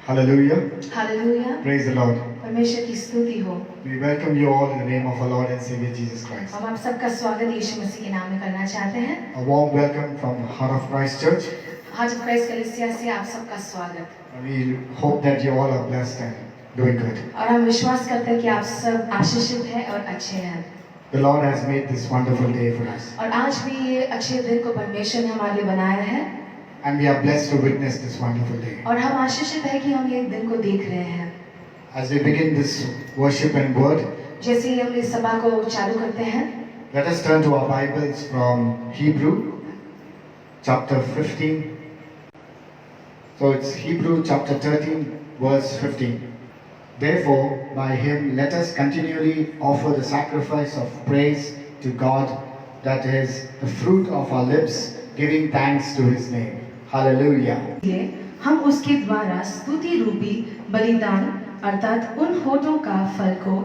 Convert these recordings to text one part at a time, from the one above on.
Hallelujah. Hallelujah. Praise the Lord. परमेश्वर की स्तुति हो। We welcome you all in the name of our Lord and Savior Jesus Christ. हम आप सबका स्वागत यीशु मसीह के नाम में करना चाहते हैं। A warm welcome from Heart of Christ Church. आज क्राइस्ट कलीसिया से आप सबका स्वागत। We hope that you all are blessed and doing good. और हम विश्वास करते हैं कि आप सब आशीषित हैं और अच्छे हैं। The Lord has made this wonderful day for us. और आज भी ये अच्छे दिन को परमेश्वर ने हमारे लिए बनाया है। And we are blessed to witness this wonderful day. और हम आशीषित हैं कि हम ये दिन को देख रहे हैं। As we begin this worship and word, जैसे ही हम इस सभा को चालू करते हैं, let us turn to our Bibles from Hebrew chapter 15. So it's Hebrew chapter 13 verse 15. Therefore, by him let us continually offer the sacrifice of praise to God, that is the fruit of our lips, giving thanks to his name. Hallelujah. हम उसके द्वारा स्तुति रूपी बलिदान अर्थात उन होठों का फल को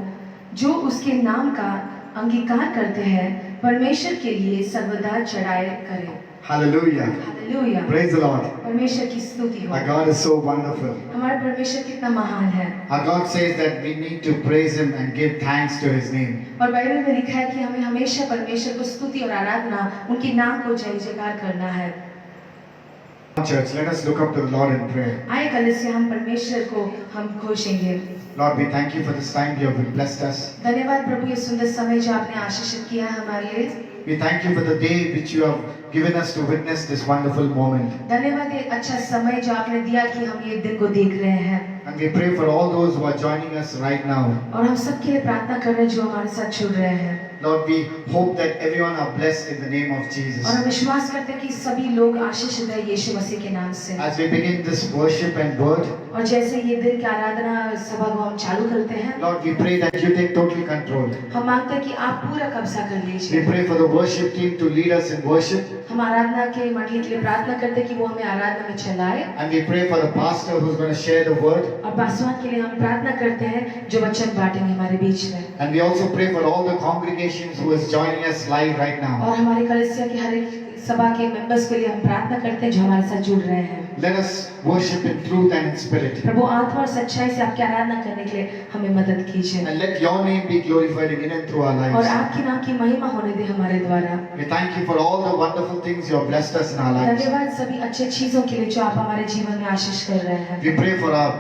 जो उसके नाम का अंगीकार करते हैं परमेश्वर के लिए सर्वदा चढ़ाए करें। Hallelujah. Hallelujah. Praise the Lord. परमेश्वर की स्तुति हो। Our God is so wonderful. हमारा परमेश्वर कितना महान है। Our God says that we need to praise him and give thanks to his name. और बाइबल में लिखा है कि हमें हमेशा परमेश्वर को स्तुति और आराधना उनके नाम को जय जयकार करना है। Church, let us look up to the Lord in prayer. आए कलीसिया हम परमेश्वर को हम खोजेंगे। Lord, we thank you for this time you have blessed us. धन्यवाद प्रभु ये सुंदर समय जो आपने आशीषित किया है हमारे लिए। We thank you for the day which you have given us to witness this wonderful moment. धन्यवाद ये अच्छा समय जो आपने दिया कि हम ये दिन को देख रहे हैं। And we pray for all those who are joining us right now. और हम सबके लिए प्रार्थना कर रहे हैं जो हमारे साथ जुड़ रहे हैं। Lord, we hope that everyone are blessed in the name of Jesus. और हम विश्वास करते हैं कि सभी लोग आशीषित हैं यीशु मसीह के नाम से। As we begin this worship and word, और जैसे ये दिन की आराधना सभा को हम चालू करते हैं, Lord, we pray that you take total control. हम मांगते हैं कि आप पूरा कब्जा कर We लीजिए। pray for the worship team to lead us in worship. हम आराधना के मंडली के लिए प्रार्थना करते हैं कि वो हमें आराधना में चलाए। And we pray for the pastor who's going to share the word. और पासवान के लिए हम प्रार्थना करते हैं जो वचन बांटेंगे हमारे बीच में। And we also pray for all the congregations who is joining us live right now. और हमारे कलीसिया के हर एक सभा के मेंबर्स के लिए हम प्रार्थना करते हैं जो हमारे साथ जुड़ रहे हैं। Let us worship in truth and in spirit. प्रभु आत्मा और सच्चाई से आपकी आराधना करने के लिए हमें मदद कीजिए। And let your name be glorified in and through our और lives. आपके नाम की महिमा होने दे हमारे द्वारा। We thank you for all the wonderful things you have blessed us in our lives. धन्यवाद सभी अच्छे चीजों के लिए जो आप हमारे जीवन में आशीष कर रहे हैं। We pray for our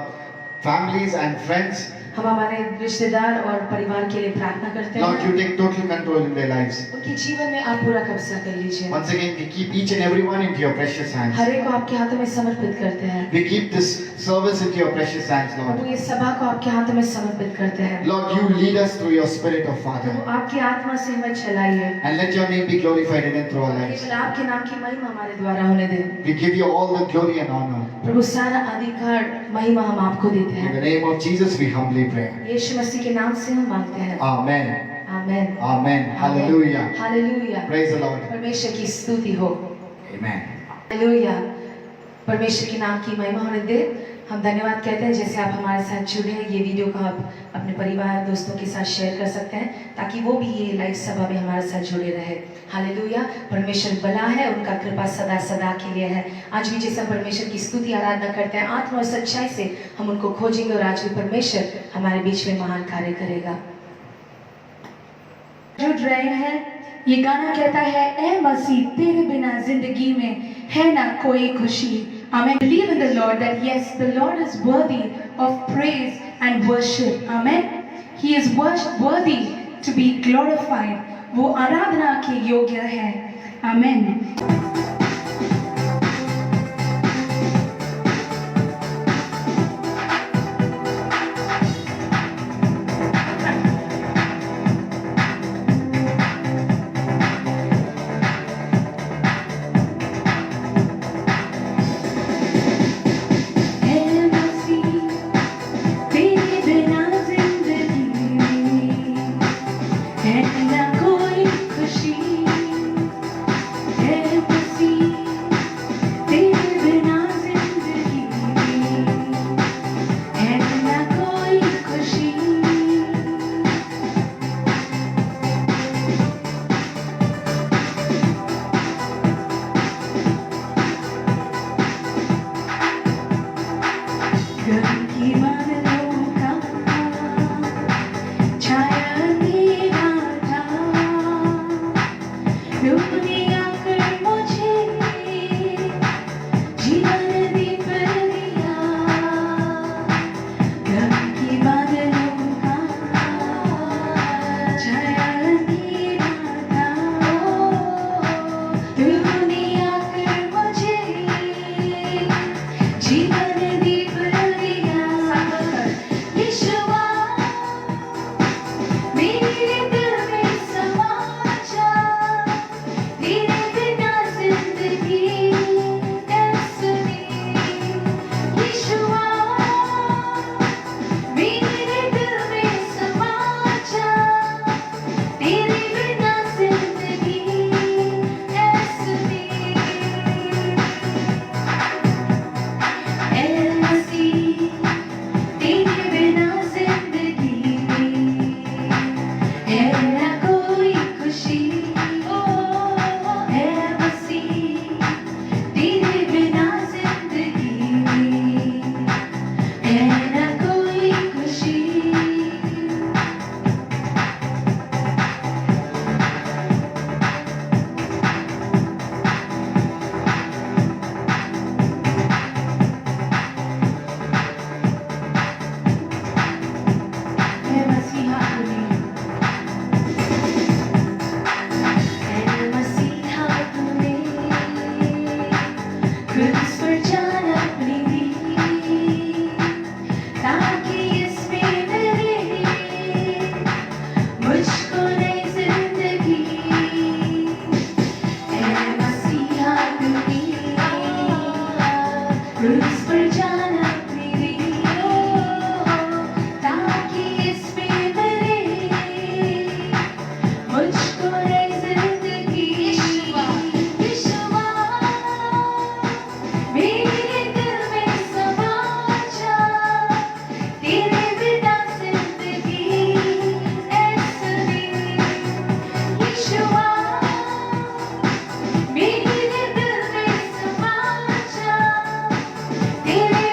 families and friends. हम हमारे रिश्तेदार और परिवार के लिए प्रार्थना करते Lord, हैं। you take total control in their lives. उनके जीवन में आप पूरा कब्जा कर लीजिए। Once again, we keep each and every one into your precious hands. हर एक को आपके हाथों में समर्पित करते हैं। We keep this service into your precious hands, Prabhu Lord. ये सभा को आपके हाथों में समर्पित करते हैं। Lord, you lead us through your spirit of Father. प्रभु आपकी आत्मा से हमें चलाइए। And let your name be glorified in and through our lives. केवल आपके नाम की महिमा हमारे द्वारा होने दें। We give you all the glory and honor. प्रभु सारा अधिकार महिमा हम आपको देते In हैं। the name of Jesus, we humbly pray. यीशु मसीह के नाम से हम मांगते हैं। Amen. Amen. Amen. Hallelujah. Hallelujah. Praise the Lord. परमेश्वर की स्तुति हो। Amen. हालेलुया। परमेश्वर के नाम की महिमा होने दे। हम धन्यवाद कहते हैं जैसे आप हमारे साथ जुड़े हैं। ये वीडियो को आप अपने परिवार दोस्तों के साथ शेयर कर सकते हैं ताकि वो भी ये लाइव सभा में हमारे साथ जुड़े रहे। हालेलुया। परमेश्वर भला है, उनका कृपा सदा सदा के लिए है। आज भी जैसे हम परमेश्वर की स्तुति आराधना करते हैं आत्मा और सच्चाई से हम उनको खोजेंगे और आज भी परमेश्वर हमारे बीच में महान कार्य करेगा। जुड़ रहे हैं। ये गाना कहता है ए मसीह तेरे बिना जिंदगी में है ना कोई खुशी। Amen. Believe in the Lord that yes, the Lord is worthy of praise and worship. Amen. He is worthy to be glorified. वो आराधना के योग्य है। Amen. है ना कोई खुशी, है गम की बादलों का छाया अंधेरा था, डूबने आकर मुझे जीवन दीप दिया। गम की बादलों का छाया अंधेरा था, डूबने आकर मुझे जीवन दीप दिया। विश्वास मेरे दिल में समा जा, तेरे बिना जिंदगी कैसी। विश्वास मेरे दिल में समा जा, तेरे बिना जिंदगी कैसी। ऐ मसीह तेरे बिना जिंदगी है ना कोई खुशी। ऐ मसीह तेरे बिना जिंदगी है ना कोई खुशी। ऐ मसीहा तूने क्रूस पर जान अपनी दी, ताकि इसमें मिले मुझको नई जिंदगी। ऐ मसीहा तूने क्रूस पर जान अपनी दी, ताकि इसमें मिले मुझको नई जिंदगी। विश्वास मेरे दिल में समा जा, तेरे बिना जिंदगी ऐसी। विश्वास मेरे दिल में समा जा, तेरे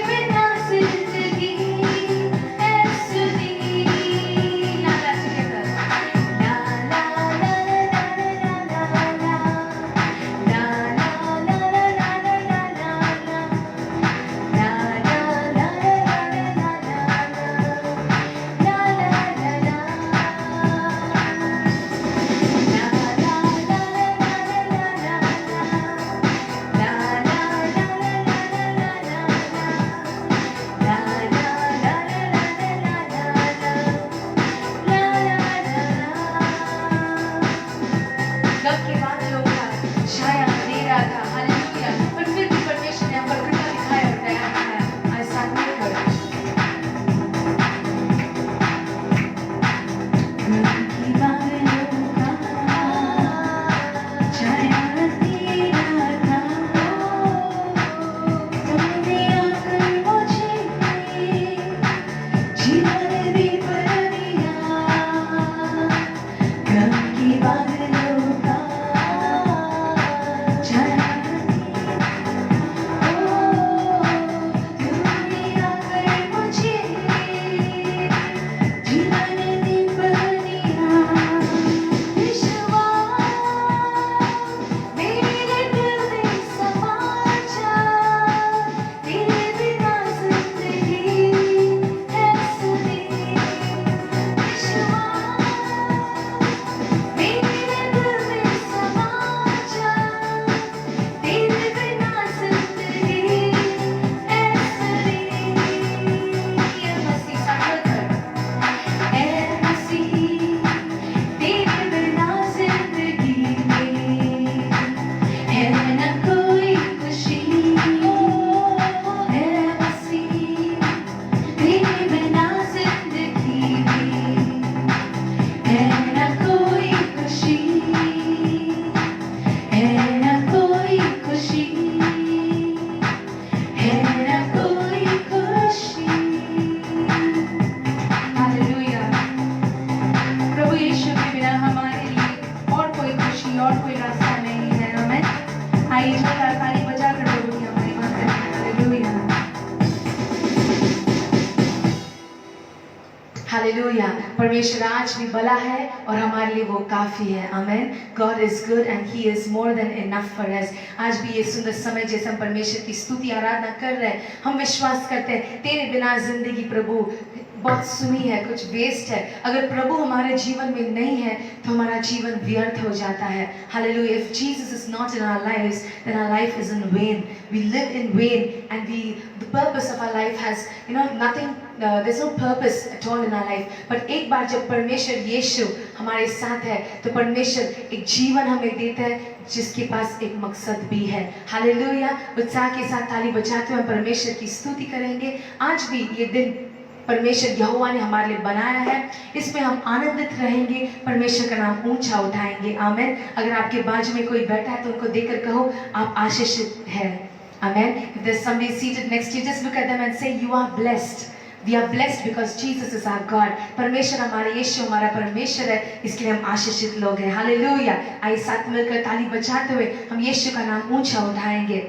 हालेलुया। परमेश्वर आज भी भला है और हमारे लिए वो काफी है। Amen. God is good and he is more than enough for us. आज भी ये सुंदर समय जैसे हम परमेश्वर की स्तुति आराधना कर रहे हैं, हम विश्वास करते हैं तेरे बिना जिंदगी प्रभु बहुत सुनी है, कुछ वेस्ट है। अगर प्रभु हमारे जीवन में नहीं है तो हमारा जीवन व्यर्थ हो जाता है। Hallelujah. If Jesus is not in our lives then our life is in vain. We live in vain and the purpose of our life has nothing, there is no purpose at all in our life. But एक बार जब परमेश्वर यीशु हमारे साथ है तो परमेश्वर एक जीवन हमें देता है जिसके पास एक मकसद भी है। हालेलुया। उत्साह के साथ ताली बजाते हुए परमेश्वर की स्तुति करेंगे। आज भी ये दिन परमेश्वर यहोवा ने हमारे लिए बनाया है, इसमें हम आनंदित रहेंगे, परमेश्वर का नाम ऊंचा उठाएंगे। आमेन। अगर आपके बाजू में कोई बैठा है तो उनको देखकर कहो आप आशीषित है। आमेन। If there's somebody seated next to you, just look at them and say you are blessed. We are blessed because Jesus is our God. परमेश्वर हमारे यीशु हमारा परमेश्वर है, इसके लिए हम आशीषित लोग हैं। हालेलुया। आइए साथ मिलकर ताली बजाते हुए हम यीशु का नाम ऊंचा उठाएंगे।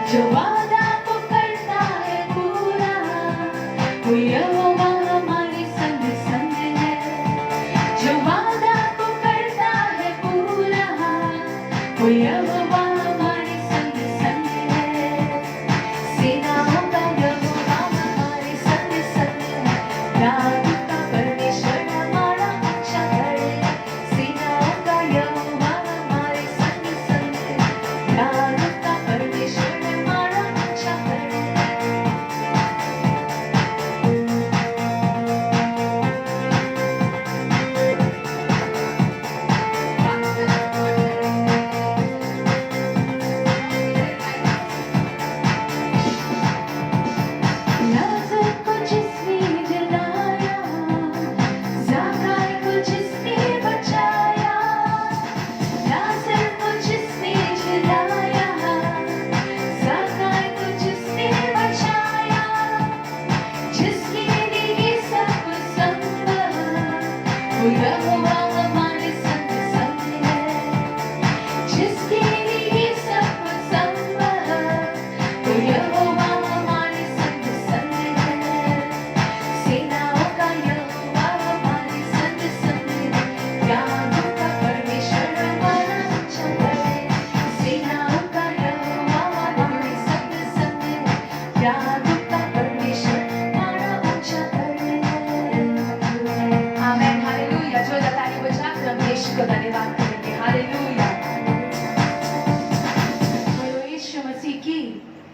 जो वादा को करता है पूरा, यादों का परमेश्वर हमारा ऊंचा गढ़ है। लाज़र को जिसने जलाया, ज़ाकाई को जिसने बचाया, लाज़र को जिसने जलाया, ज़ाकाई को जिसने बचाया, जिसके लिए सब संभव, वो यहोवा हमारे संग संग है, जिसके लिए सब संभव, वो यहोवा हमारे संग संग है। सेनाओं का यहोवा हमारे संग संग है, यादों का परमेश्वर हमारा ऊंचा गढ़ है। सेनाओं का यहोवा हमारे संग संग है, यादों का परमेश्वर हमारा ऊंचा गढ़ है। आमीन, हालेलुया। जो ताली बजाकर हम यीशु को धन्यवाद करेंगे। हालेलुया। बोलो यीशु मसीह की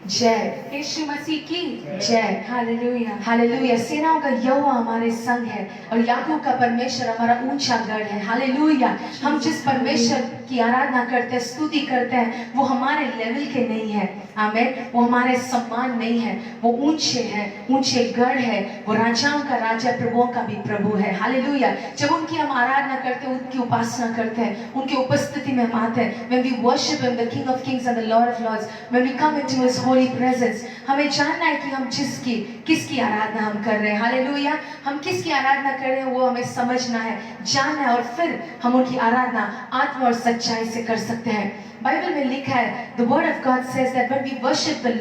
जय, यीशु मसीह की जय। हालेलुया। हालेलुया। सेनाओं का यहोवा हमारे संग है और याकूब का परमेश्वर हमारा ऊंचा गढ़ है। हालेलुया। हम जिस परमेश्वर की आराधना करते हैं, स्तुति करते हैं, वो हमारे लेवल के नहीं है। आमीन। वो हमारे सम्मान नहीं है, वो ऊंचे हैं, ऊंचे गढ़ है। वो राजाओं का राजा, प्रभुओं का भी प्रभु है। हालेलुया। जब उनकी हम आराधना करते हैं, उनकी उपासना करते हैं, उनकी उपस्थिति में हम आते हैं, when we worship him, the King of Kings and the Lord of Lords, when we come into his holy presence, हमें जानना है कि हम किसकी आराधना हम कर रहे हैं। हालेलुया। हम किसकी आराधना कर रहे हैं वो हमें समझना है, जानना है, और फिर हम उनकी आराधना आत्मा और सच्चाई से कर सकते हैं। बाइबल में लिखा है, the word of God says that when we worship the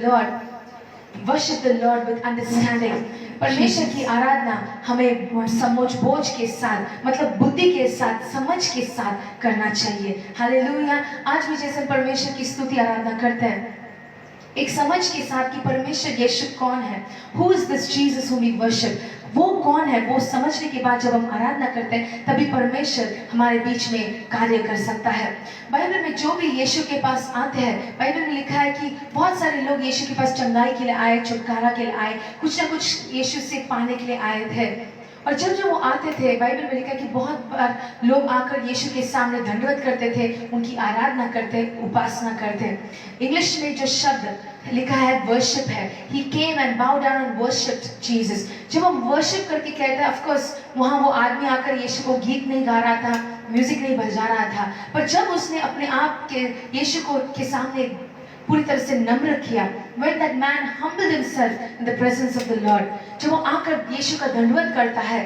Lord with understanding, परमेश्वर की आराधना हमें समझ बोझ के साथ, मतलब बुद्धि के साथ, समझ के साथ करना चाहिए। हालेलुया। आज भी जैसे परमेश्वर की स्तुति आराधना करते हैं, एक समझ के साथ कि परमेश्वर यीशु कौन है, who is this Jesus whom we worship, वो कौन है, वो समझने के बाद जब हम आराधना करते हैं, तभी परमेश्वर हमारे बीच में कार्य कर सकता है। बाइबल में जो भी यीशु के पास आते हैं, बाइबल में लिखा है कि बहुत सारे लोग यीशु के पास चंगाई के लिए आए, छुटकारा के लिए आए, कुछ ना कुछ यीशु से पाने के लिए आए थे। और जब वो आते थे, बाइबल में लिखा है कि बहुत बार लोग आकर यीशु के सामने दंडवत करते थे, उनकी आराधना करते, उपासना करते। इंग्लिश में जो शब्द लिखा है वर्शिप है, he came and bowed down and worshipped Jesus। जब हम वर्शिप करके कहते हैं, ऑफ कोर्स वहाँ वो आदमी आकर यीशु को गीत नहीं गा रहा था, म्यूजिक नहीं बजा रहा था, पर जब उसने अपने आप के यीशु को के सामने पूरी तरह से नम्र किया, when that man humbled himself in the presence of the Lord, जब वो आकर यीशु का दंडवत करता है,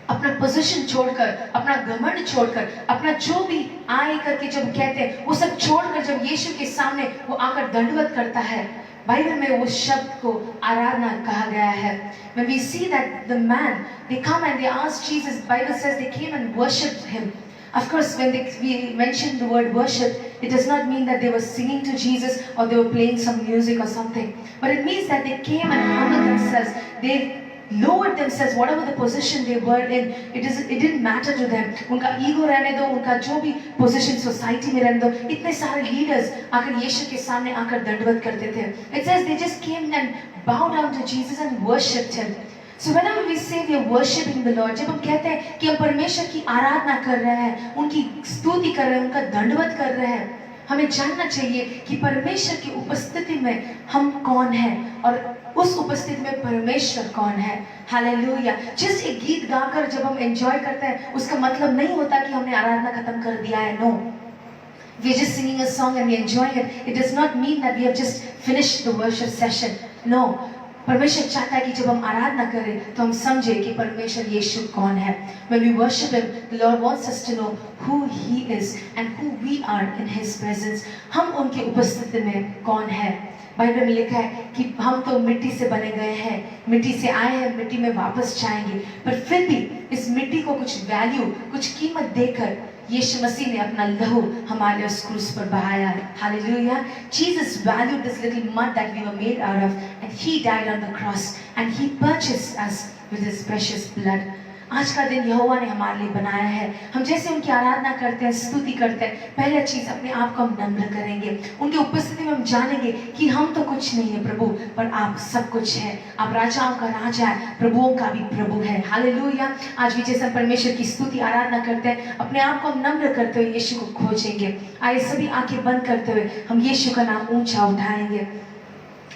अपना पोजीशन छोड़कर, अपना घमंड छोड़कर, अपना जो भी आए करके जब कहते हैं, वो सब छोड़कर जब यीशु के सामने वो आकर दंडवत करता है, बाइबल में उस शब्द को आराधना कहा गया है। When we see that the man, they come and they ask Jesus, Bible says they came and worshipped him. Of course, when we mention the word worship, it does not mean that they were singing to Jesus or they were playing some music or something, but it means that they came and humbled themselves. They lowered themselves, whatever the position they were in, it didn't matter to them. उनका ego रहने दो, उनका जो भी position society में रहने दो, इतने सारे लीडर्स आकर यीशु के सामने आकर दंडवत करते थे। It says they just came and bowed down to Jesus and worshipped him. So whenever we say we are worshiping the Lord, जब हम कहते हैं कि हम परमेश्वर की आराधना कर रहे हैं, उनकी स्तुति कर रहे हैं, उनका दंडवत कर रहे हैं, हमें जानना चाहिए कि परमेश्वर की उपस्थिति में हम कौन हैं और उस उपस्थिति में परमेश्वर कौन है। हालेलुया। जिस एक गीत गाकर जब हम एंजॉय करते हैं, उसका मतलब नहीं होता कि हमने आराधना खत्म कर दिया है। No, we are just singing a song and we enjoying it. It does not mean that we have just finished the worship session. No, परमेश्वर चाहता है कि जब हम आराधना करें तो हम समझे कि परमेश्वर यीशु कौन है। When we worship him, the Lord wants us to know who he is and who we are in his presence. हम उनकी उपस्थिति में कौन है। बाइबल में लिखा है कि हम तो मिट्टी से बने गए हैं, मिट्टी से आए हैं, मिट्टी में वापस जाएंगे, पर फिर भी इस मिट्टी को कुछ वैल्यू, कुछ कीमत देकर यीशु मसीह ने अपना लहू हमारे उस क्रूस पर बहाया। Hallelujah. Jesus valued this little mud that we were made out of and he died on the cross and he purchased us with his precious blood. आज का दिन यहोवा ने हमारे लिए बनाया है। हम जैसे उनकी आराधना करते हैं, स्तुति करते हैं, पहले चीज अपने आप को हम नम्र करेंगे। उनकी उपस्थिति में हम जानेंगे कि हम तो कुछ नहीं है प्रभु, पर आप सब कुछ है। आप राजाओं का राजा है, प्रभुओं का भी प्रभु है। हालेलुया। आज भी जैसे हम परमेश्वर की स्तुति आराधना करते हैं, अपने आप को हम नम्र करते हुए यीशु को खोजेंगे। आइए सभी आंखें बंद करते हुए हम यीशु का नाम ऊंचा उठाएंगे।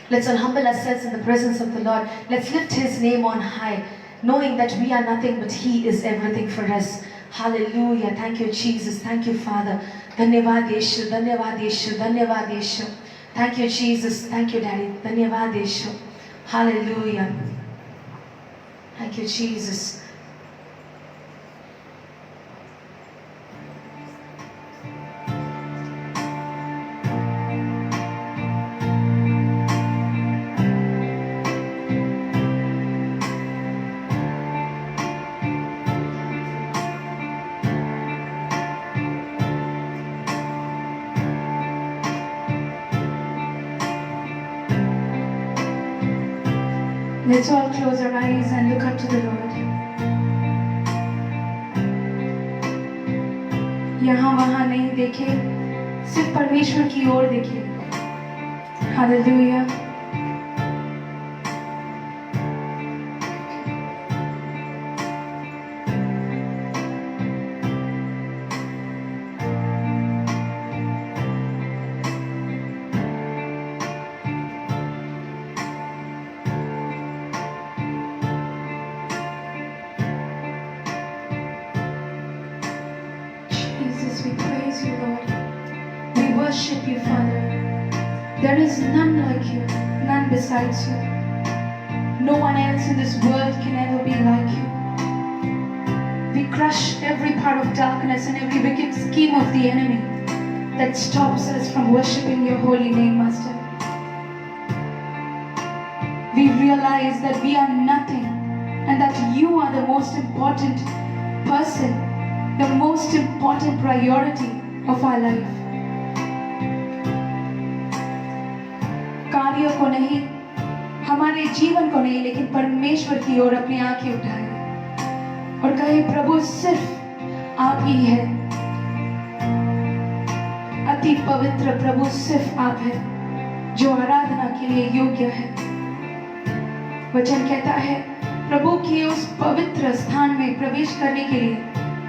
Let's all humble ourselves in the presence of the Lord. Let's lift His name on high, knowing that we are nothing but He is everything for us. Hallelujah. Thank you, Jesus. Thank you, Father. धन्यवाद यीशु, धन्यवाद यीशु, धन्यवाद यीशु. Thank you, Jesus. Thank you, Daddy. धन्यवाद यीशु. Hallelujah. Thank you, Jesus. Let's all close our eyes and look up to the Lord. यहाँ वहाँ नहीं देखे, सिर्फ परमेश्वर की ओर देखे। Hallelujah. Jesus, we praise you, Lord. We worship you, Father. There is none like you, none besides you. No one else in this world can ever be like you. We crush every part of darkness and every wicked scheme of the enemy that stops us from worshiping your holy name, Master. We realize that we are nothing and that you are the most important person, the most important priority of our life. कार्यों को नहीं, हमारे जीवन को नहीं, लेकिन परमेश्वर की ओर अपनी आंखें उठाएं और कहे, प्रभु सिर्फ आप ही है। अति पवित्र प्रभु सिर्फ आप है जो आराधना के लिए योग्य है। वचन कहता है, प्रभु के उस पवित्र स्थान में प्रवेश करने के लिए,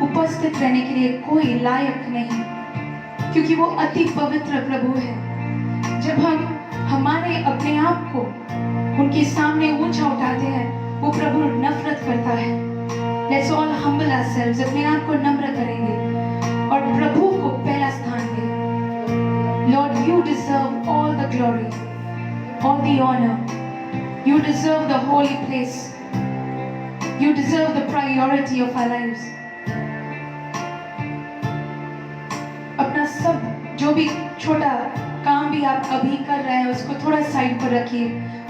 उपस्थित रहने के लिए कोई लायक नहीं, क्योंकि वो अति पवित्र प्रभु है। जब हम हमारे अपने आप को उनके सामने ऊंचा उठाते हैं, वो प्रभु नफरत करता है। Let's all humble ourselves, अपने आप को नम्र करेंगे और प्रभु को पहला स्थान दें। Lord, you deserve all the glory, all the honor. You deserve the holy place. You deserve the priority of our lives. अपना सब जो भी छोटा काम भी आप अभी कर रहे हैं, उसको थोड़ा साइड पर रखिए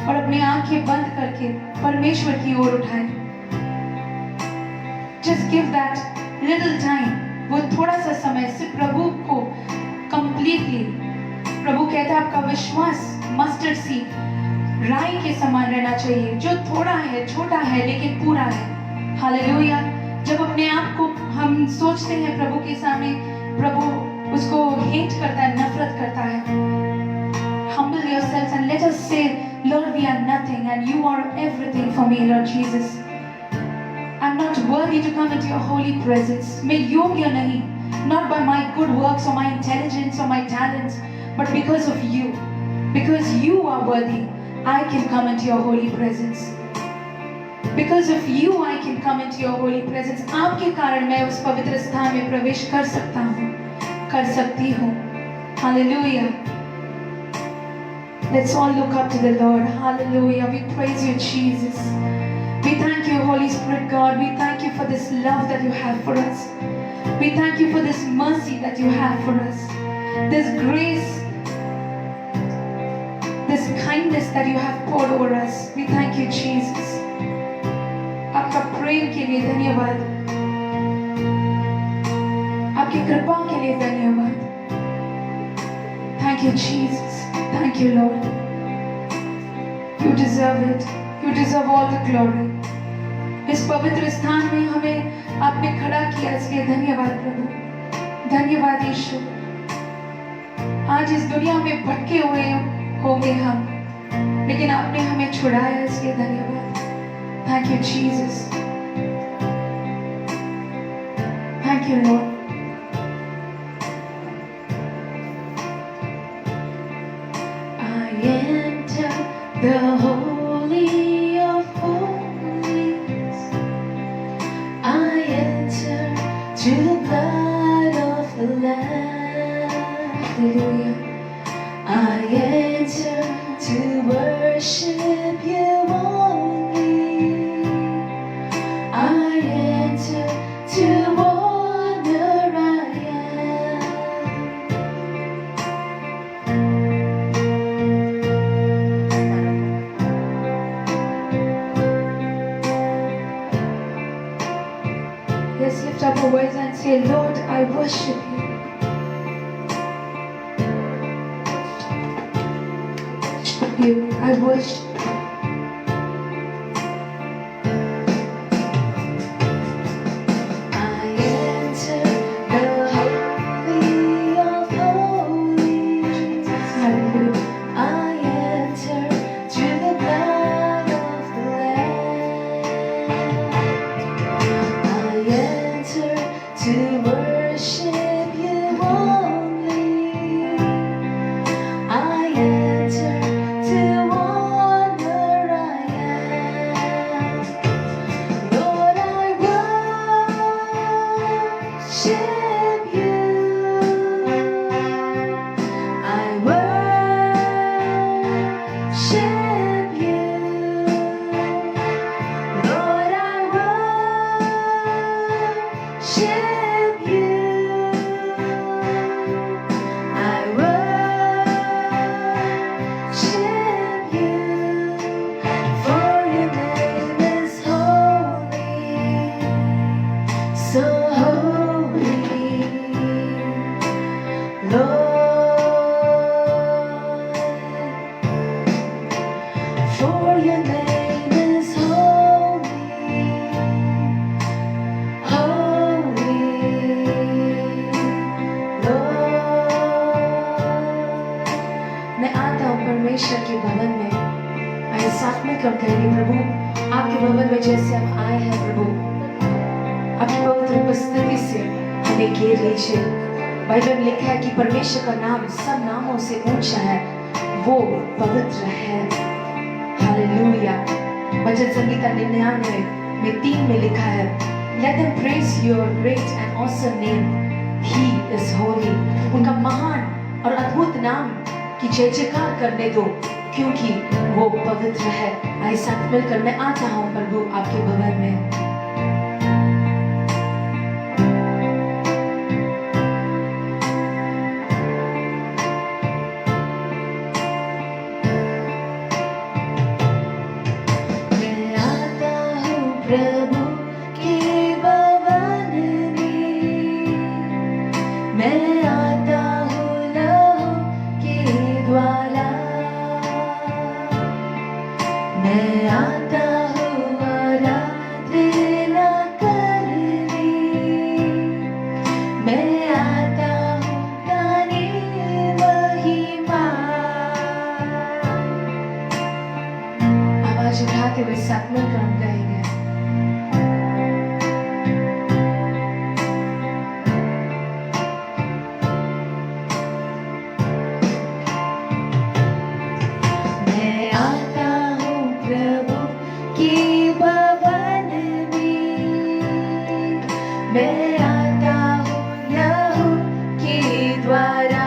और अपनी आंखें बंद करके परमेश्वर की ओर उठाएं। Just give that little time, वो थोड़ा सा समय सिर्फ प्रभु को completely। प्रभु कहता है आपका विश्वास मस्टर्ड सीड, राई के समान रहना चाहिए, जो थोड़ा है, छोटा है, लेकिन पूरा है। हालेलुया। जब अपने आप को हम सोचते हैं प्रभु के सामने, प्रभु उसको हेट करता है, नफरत करता है। Humble yourselves and let us say, Lord, we are nothing and you are everything for me, Lord Jesus. I'm not worthy to come into your holy presence. मैं योग्य नहीं, not by my good works or my intelligence or my talents, but because of you. Because you are worthy, I can come into your holy presence. Because of you, I can come into your holy presence. आपके कारण मैं उस पवित्र स्थान में प्रवेश कर सकता हूँ, कर सकती हूँ। Hallelujah. Let's all look up to the Lord. Hallelujah. We praise you, Jesus. We thank you, Holy Spirit God. We thank you for this love that you have for us. We thank you for this mercy that you have for us. This grace, this kindness that you have poured over us. We thank you, Jesus. आपका प्रेम के लिए धन्यवाद, आपकी कृपा के लिए धन्यवाद। Thank you, Jesus. Thank you, Lord. You deserve it. You deserve all the glory. इस पवित्र स्थान में हमें आपने खड़ा किया, इसलिए धन्यवाद प्रभु, धन्यवाद यीशु। आज इस दुनिया में भटके हुए होंगे हम, लेकिन आपने हमें छुड़ाया, इसलिए धन्यवाद। Thank you Jesus, thank you Lord. I enter the holy of holies. I enter to the blood of the Lamb. Hallelujah. I enter to worship you only. I enter to honor I am. Let's lift up our voice and say, Lord, I worship you. I worship you. I enter the holy of holies. Hallelujah. I enter to the blood of the Lamb. I enter to worship you only. I enter to honor I am. Lord, I worship you. I worship you. Lord, I worship you. I worship you. For your name is holy, so holy, Lord. For your name is holy, holy, Lord. मैं आता हूँ परमेश्वर के भवन में। आइए साथ में कम कहेंगे, प्रभु आपके भवन में जैसे हम आए हैं प्रभु, आपकी पवित्र उपस्थिति से हमें घेर लीजिए। बाइबल में लिखा है कि परमेश्वर का नाम सब नामों से ऊंचा है, वो पवित्र है। हालेलुया। भजन संगीता 99 में 3 में लिखा है, Let them praise your great and awesome name. He is holy. उनका महान और अद्भुत नाम की जय जयकार करने दो, क्योंकि वो पवित्र है। आइए साथ मिलकर मैं आता हूँ प्रभु आपके भवन में। मैं आता हूँ प्रभु के भवन में, मैं आता हूँ लहू के द्वारा, मैं आता हूँ आराधना करने, मैं आता हूँ गाने महिमा। आवाज उठाते हुए साथ मिलकर हम गाएंगे। मैं आता हूँ प्रभु के भवन में, मैं आता हूँ लहू के द्वारा,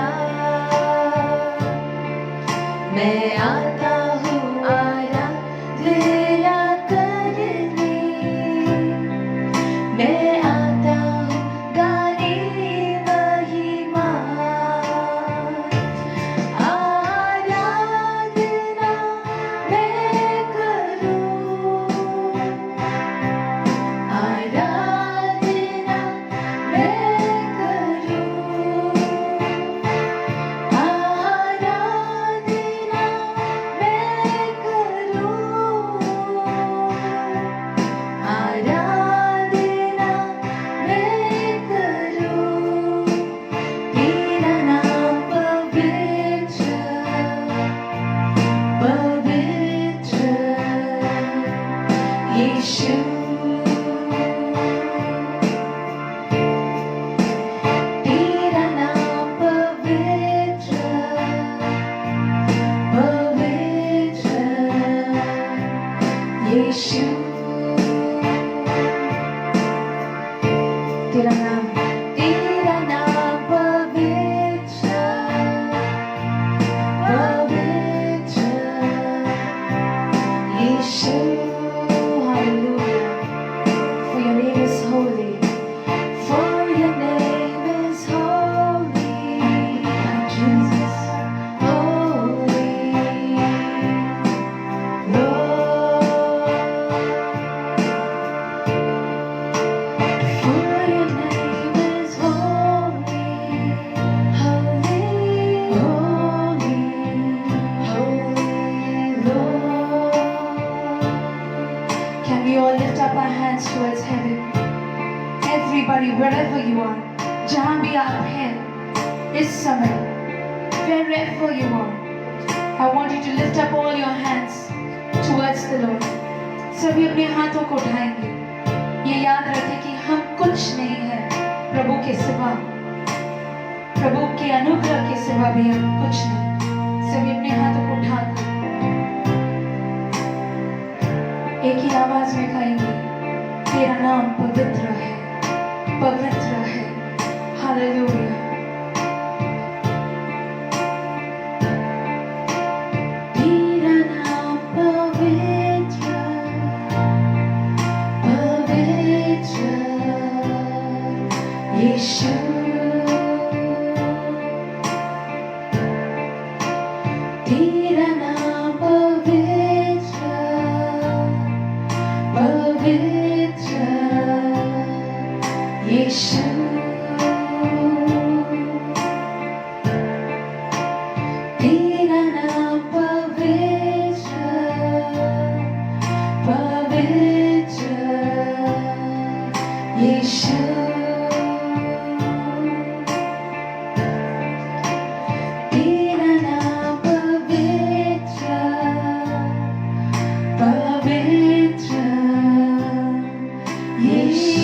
मैं आता हूँ आराधना करने, मैं आता हूँ गाने महिमा। आराधना मैं करूँ, आराधना मैं करूँ, आराधना मैं यीशु तेरा नाम पवित्र पवित्र यीशु hallelujah for your name is holy for your name is holy Jesus holy Lord for your name is holy holy holy holy Lord. Can we all lift up our hands towards heaven? Everybody, wherever you are, जहाँ भी आप हैं इस समय, wherever you are, I want you to lift up all your hands towards the Lord. सभी अपने हाथों को उठाएंगे. ये याद रखें कि हम कुछ नहीं है प्रभु के सिवा, प्रभु के अनुग्रह के सिवा भी हम कुछ नहीं. सभी अपने हाथों को उठा एक ही आवाज में कहेंगे, तेरा नाम पवित्र है, पवित्र है. हालेलुया. तेरा नाम पवित्र पवित्र यीशु तेरा नाम पवित्र पवित्र यीशु तेरा नाम पवित्र पवित्र यीशु तेरा नाम पवित्र पवित्र यीशु.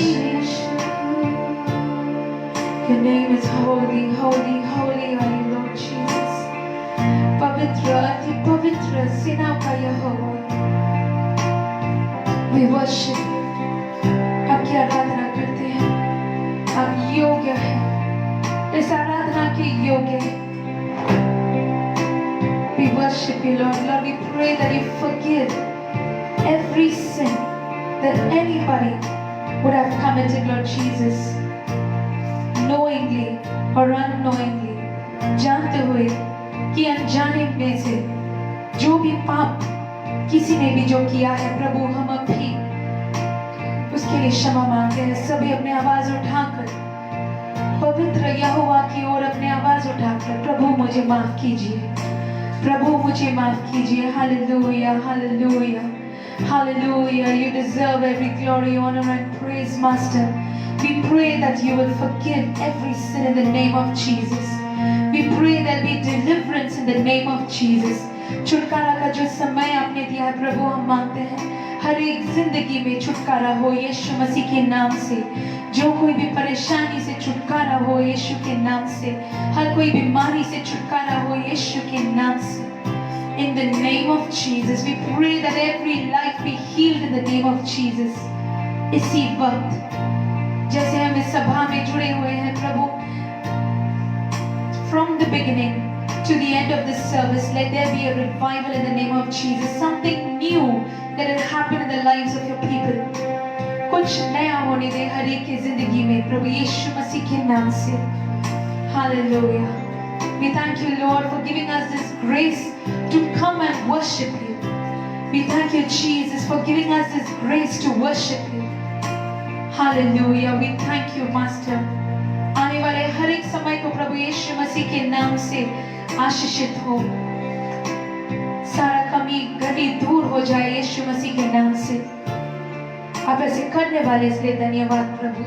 Your name is holy, holy, holy are you, Lord Jesus. पवित्र अति पवित्र सेना का यहोवा. We worship you. आपकी आराधना करते हैं. आप योग्य हैं. इस आराधना के योग्य हैं. We worship you, Lord. Lord, we pray that you forgive every sin that anybody would have committed, Lord Jesus, knowingly or unknowingly, जानते हुए कि अनजाने में से जो भी पाप किसी ने भी जो किया है प्रभु, हम अभी उसके लिए क्षमा मांगते हैं. सभी अपने आवाज उठाकर पवित्र यहोवा की ओर अपने आवाज उठाकर, प्रभु मुझे माफ कीजिए, प्रभु मुझे माफ कीजिए. Hallelujah hallelujah Hallelujah. You deserve every glory, honor and praise, Master. We pray that you will forgive every sin in the name of Jesus. We pray there be deliverance in the name of Jesus. छुटकारा का जो समय आपने दिया है प्रभु, हम मांगते हैं हर एक जिंदगी में छुटकारा हो यीशु मसीह के नाम से. जो कोई भी परेशानी से छुटकारा हो यीशु के नाम से. हर कोई बीमारी से छुटकारा हो यीशु के नाम से. In the name of Jesus, we pray that every life be healed in the name of Jesus. इसी वक्त जैसे हम इस सभा में जुड़े हुए हैं प्रभु, from the beginning to the end of this service, let there be a revival in the name of Jesus. Something new that will happen in the lives of your people. कुछ नया होने दे हर एक की जिंदगी में प्रभु यीशु मसीह के नाम से. Hallelujah. We thank you, Lord, for giving us this grace to come and worship you. We thank you, Jesus, for giving us this grace to worship you. Hallelujah. We thank you, Master. आने वाले हर एक समय को प्रभु यीशु मसीह के नाम से आशीषित हो. सारा कमी घटी दूर हो जाए यीशु मसीह के नाम से. आप ऐसे करने वाले इसलिए धन्यवाद प्रभु.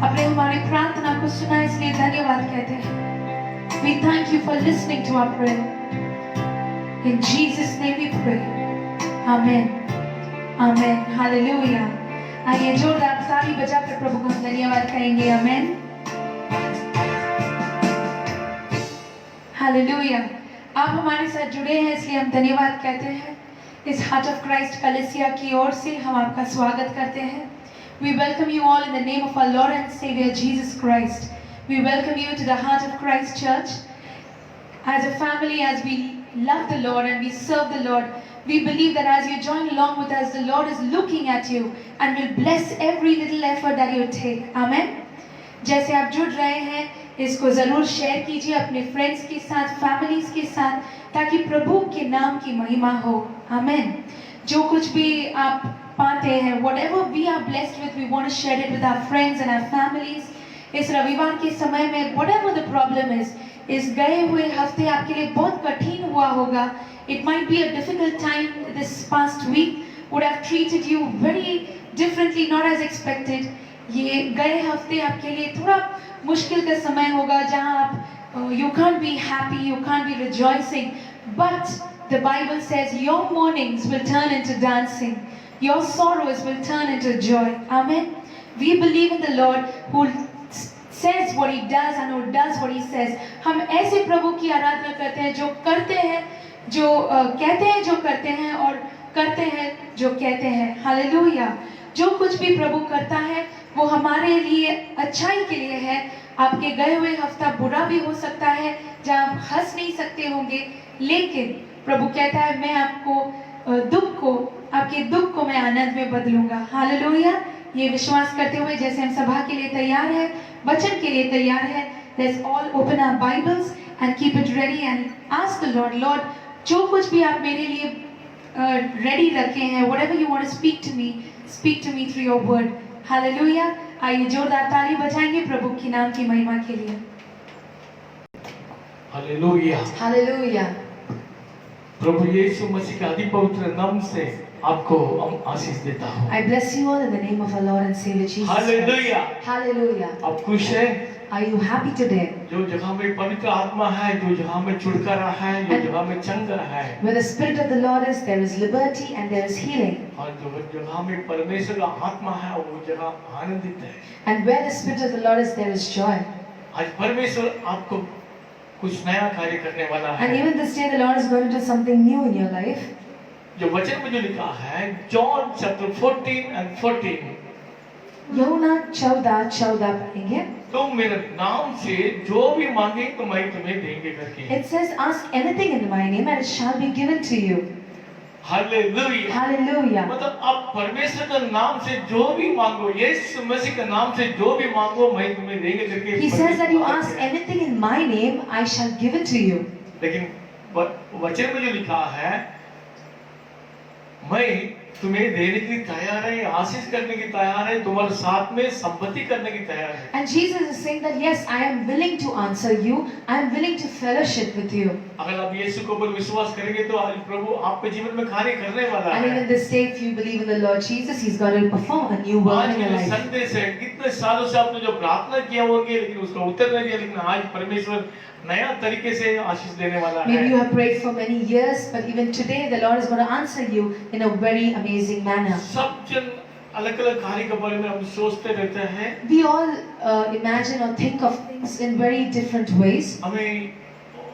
आपने हमारी प्रार्थना को सुना इसलिए धन्यवाद कहते हैं. We thank you for listening to our prayer. In Jesus' name we pray. Amen. Amen. Hallelujah. आइए जोरदार ताली बजाकर प्रभु को धन्यवाद कहेंगे. Amen. Hallelujah. आप हमारे साथ जुड़े हैं इसलिए हम धन्यवाद कहते हैं. इस हार्ट ऑफ क्राइस्ट कलीसिया की ओर से हम आपका स्वागत करते हैं. We welcome you all in the name of our Lord and Savior Jesus Christ. We welcome you to the Heart of Christ Church. As a family, as we love the Lord and we serve the Lord, we believe that as you join along with us, the Lord is looking at you and will bless every little effort that you take. Amen. जैसे आप जुड़ रहे हैं, इसको ज़रूर share कीजिए अपने friends के साथ, फैमिलीज के साथ, ताकि प्रभु के नाम की महिमा हो. आमेन. जो कुछ भी आप पाते हैं, whatever we are blessed with, we want to share it with our friends and our families. इस रविवार के समय में whatever the problem is, इस गए हुए हफ्ते आपके लिए बहुत कठिन हुआ होगा. It might be a difficult time. This past week would have treated you very differently, not as expected. ये गए हफ्ते आपके लिए थोड़ा मुश्किल का समय होगा, जहाँ आप you can't be happy, you can't be rejoicing. But the Bible says your mornings will turn into dancing, your sorrows will turn into joy. Amen. We believe in the Lord who says what He does and who does what He says. हम ऐसे प्रभु की आराधना करते हैं जो करते हैं, जो कहते हैं, जो करते हैं, और करते हैं जो कहते हैं. हालेलुया. जो कुछ भी प्रभु करता है वो हमारे लिए अच्छाई के लिए है. आपके गए हुए हफ्ता बुरा भी हो सकता है, जहाँ आप हंस नहीं सकते होंगे, लेकिन प्रभु कहता है मैं आपको आपके दुख को मैं आनंद में बदलूंगा. हालेलुया. ये विश्वास करते हुए जैसे हम सभा के लिए तैयार है, वचन के लिए तैयार है, let's all open our Bibles and keep it ready and ask the Lord, Lord, जो कुछ भी आप मेरे लिए ready रखे हैं, whatever you want to speak to me through your word. Hallelujah. आइए जोरदार ताली बजाएंगे प्रभु की नाम की महिमा के लिए. हालेलुया. हालेलुया. प्रभु यीशु मसीह के अति पवित्र नाम से आपको हम आशीष देता हूँ. I bless you all in the name of our Lord and Savior Jesus Christ. Hallelujah. Hallelujah. आप खुश हैं? Are you happy today? जो जगह में पवित्र आत्मा है, जो जगह में छुटकारा है, जो जगह में चंगा है, Where the Spirit of the Lord is, there is liberty and there is healing. और जो जगह में परमेश्वर का आत्मा है, वो जगह आनंदित है. And where the Spirit of the Lord is, there is joy. आज परमेश्वर आपको कुछ नया कार्य करने वाला And है. even this day, the Lord is going to do something new in your life. जो वचन में जो लिखा है, John chapter 14 and 14. यूहन्ना 14:14 पढ़ेंगे. तुम मेरे नाम से जो भी मांगे तो मैं तुम्हें देंगे करके. It says, ask anything in my name and it shall be given to you. Hallelujah. Hallelujah. मतलब आप परमेश्वर के नाम से जो भी मांगो, यीशु मसीह के नाम से जो भी मांगो मैं तुम्हें देंगे करके. He says that you ask anything in my name, I shall give it to you. लेकिन वचन में जो लिखा है, मैं तुम्हें देने के लिए तैयार है, आशीष करने की तैयार है, तुम्हारे साथ में संपत्ति करने की तैयार है. And Jesus is saying that yes, I am willing to answer you. I am willing to fellowship with you. अगर आप यीशु के ऊपर विश्वास करेंगे तो आज प्रभु आपके जीवन में कार्य करने वाला And है. even this day, if you believe in the Lord Jesus, He's going to perform a new work आज in your के life. संदेश है, कितने सालों से आपने जो प्रार्थना किया होगी लेकिन उसका उत्तर नहीं दिया, लेकिन आज परमेश्वर नया तरीके से आशीष देने वाला है. Maybe you have prayed for many years, but even today, the Lord is going to answer you in a very amazing manner. सब जन अलग-अलग कार्य के बारे में हम सोचते रहते हैं. We all imagine or think of things in very different ways. हमें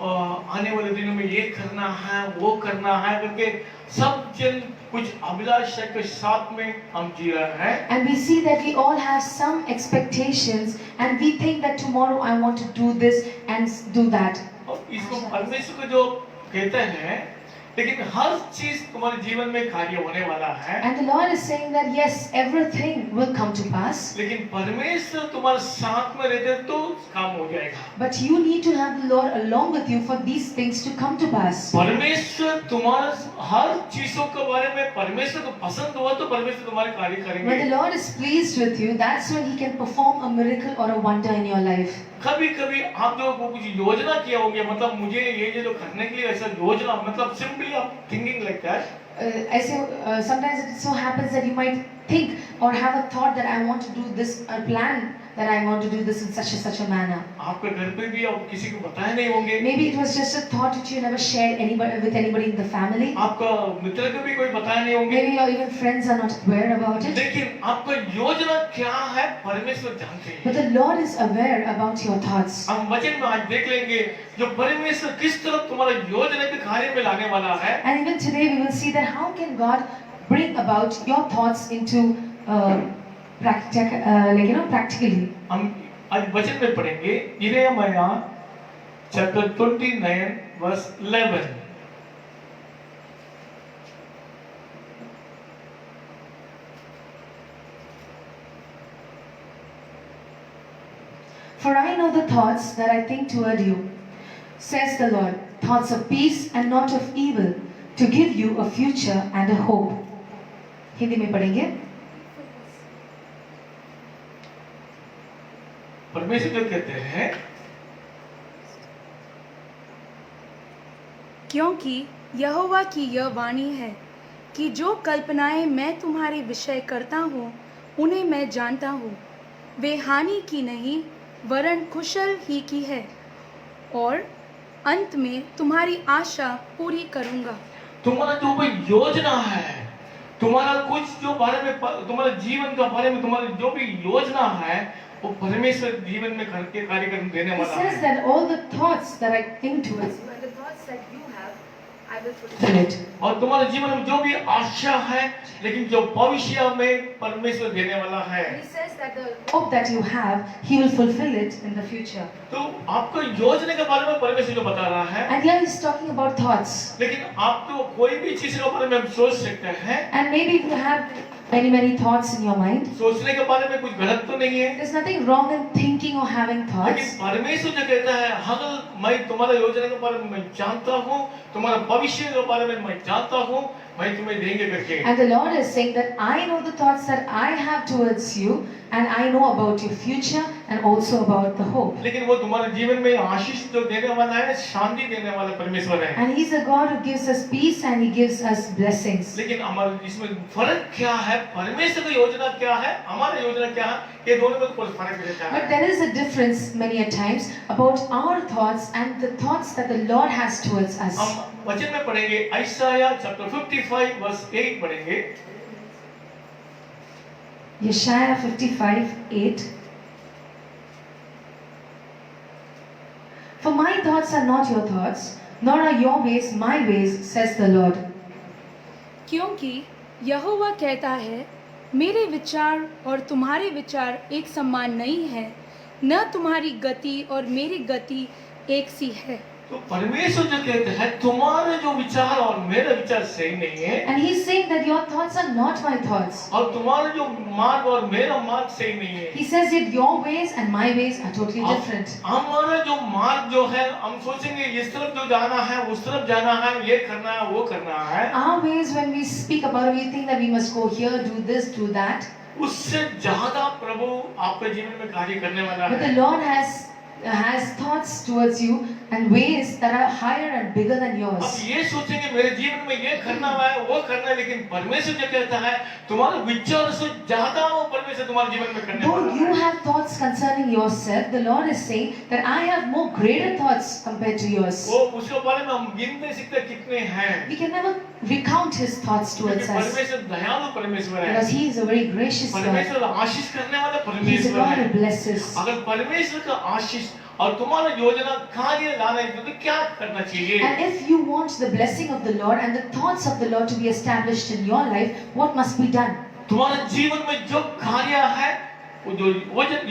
आने वाले दिनों में ये करना है, वो करना है करके सब जन कुछ अभिलाषा के साथ में हम जी रहे हैं. And we see that we all have some expectations and we think that tomorrow I want to do this and do that. और इसको परमेश्वर को जो कहते हैं, लेकिन हर चीज तुम्हारे जीवन में कार्य होने वाला है. And the Lord is saying that yes, everything will come to pass. लेकिन परमेश्वर तुम्हारे साथ में रहते तो काम हो जाएगा. But you need to have the Lord along with you for these things to come to pass. परमेश्वर तुम्हारे हर चीजों के बारे में परमेश्वर को पसंद हुआ तो परमेश्वर तुम्हारे कार्य When करेंगे. the Lord is pleased with you, that's when He can perform a miracle or a wonder in your life. कभी-कभी आप लोगों को कुछ योजना किया होगा, मतलब मुझे ये जो करने के लिए ऐसा योजना, मतलब सिंपली आप thinking like that. Sometimes it so happens that you might think or have a thought that I want to do this, a plan that I want to do this in such a manner. आपके घर पे भी आप किसी को बताए नहीं होंगे. Maybe it was just a thought which you never shared with anybody in the family. आपका मित्र को भी कोई बताए नहीं होंगे. Maybe your even friends are not aware about it. लेकिन आपका योजना क्या है परमेश्वर जानते हैं. But the Lord is aware about your thoughts. हम वचन में आज देख लेंगे जो परमेश्वर किस तरफ तुम्हारा योजना के कार्य में लाने वाला है। And even today we will see that how can God bring about your thoughts into practically. हम आज वचन में पढ़ेंगे यिर्मयाह chapter 29 verse 11। For I know the thoughts that I think toward you, says the Lord, thoughts of peace and not of evil, to give you a future and a hope. Hindi में पढ़ेंगे। परमेश्वर जो कहते हैं, क्योंकि यहोवा की यह वाणी है कि जो कल्पनाएं मैं तुम्हारे विषय करता हूँ उन्हें मैं जानता हूँ, वे हानि की नहीं वरन कुशल ही की है, और अंत में तुम्हारी आशा पूरी करूँगा। तुम्हारा जो कोई योजना है, तुम्हारा कुछ जो बारे में, तुम्हारे जीवन का बारे में तुम्हारी जो भी योजना है, वो परमेश्वर जीवन में करके कार्यक्रम देने It वाला says है। that all the thoughts that I think towards you and the thoughts that you have, I will fulfill it. और तुम्हारे जीवन में जो भी आशा है, लेकिन जो भविष्य में परमेश्वर देने वाला है, And he says that the hope that you have, he will fulfill it in the future. तो आपको योजना के बारे में परमेश्वर जो बता रहा है, And here he's talking about thoughts. लेकिन आप तो कोई भी चीज के बारे में हम सोच सकते हैं। And maybe you have many thoughts in your mind. सोचने के बारे में कुछ गलत तो नहीं है, There's nothing wrong in thinking or having लेकिन thoughts. परमेश्वर जो कहता है, अगर मैं तुम्हारा योजना के बारे में मैं जानता हूँ, तुम्हारा भविष्य के बारे में मैं जानता हूँ, मैं तुम्हें देंगे करके। And the Lord is saying that I know the thoughts that I have towards you, and I know about your future and also about the hope. लेकिन वो तुम्हारे जीवन में आशीष जो देने वाला है, शांति देने वाला परमेश्वर है। And he's a God who gives us peace and he gives us blessings. लेकिन हमारे इसमें फर्क क्या है, परमेश्वर की योजना क्या है, हमारा योजना क्या है, ये दोनों में कोई फर्क रहता But है। there is a difference many a times about our thoughts and the thoughts that the Lord has towards us. हम वचन में पढ़ेंगे, आइसाया chapter 55 verse 8 पढ़ेंगे। Yeshaya 55:8. For my thoughts are not your thoughts, nor are your ways my ways, says the Lord. क्योंकि यहोवा कहता है, मेरे विचार और तुम्हारे विचार एक समान नहीं है, न तुम्हारी गति और मेरी गति एक सी है। तो परमेश्वर जो कहते हैं, तुम्हारे जो विचार और मेरा विचार सही नहीं है, And he's saying that your thoughts are not my thoughts. और तुम्हारे जो मार्ग और मेरा मार्ग सही नहीं है। He says that your ways and my ways are totally different. हमारा जो मार्ग जो है, हम सोचेंगे इस तरफ जो जाना है, उस तरफ जाना है, ये करना है, वो करना है। Our ways, when we speak about it, we think that we must go here, do this, do that. उससे ज्यादा प्रभु आपके जीवन में कार्य करने वाला But है। the Lord has thoughts towards you and ways that are higher and bigger than अब yours. ये सोचेंगे मेरे जीवन में ये करना है, वो करना है, लेकिन परमेश्वर जो कहता है, तुम्हारे विचार से ज्यादा वो परमेश्वर तुम्हारे जीवन में करने Though वाला you है। have thoughts concerning yourself, the Lord is saying that I have more greater thoughts compared to yours. वो उसके बारे में हम गिन नहीं सकते कितने हैं, We can never recount his thoughts क्योंकि towards us परमेश्वर दयालु परमेश्वर है। because he is a very gracious God. परमेश्वर आशीष करने वाला He is a परमेश्वर God है। who blesses. अगर परमेश्वर का आशीष और तुम्हारा योजना कार्य लाना है तो क्या करना चाहिए? And if you want the blessing of the Lord and the thoughts of the Lord to be established in your life, what must be done? तुम्हारे जीवन में जो कार्य है, वो जो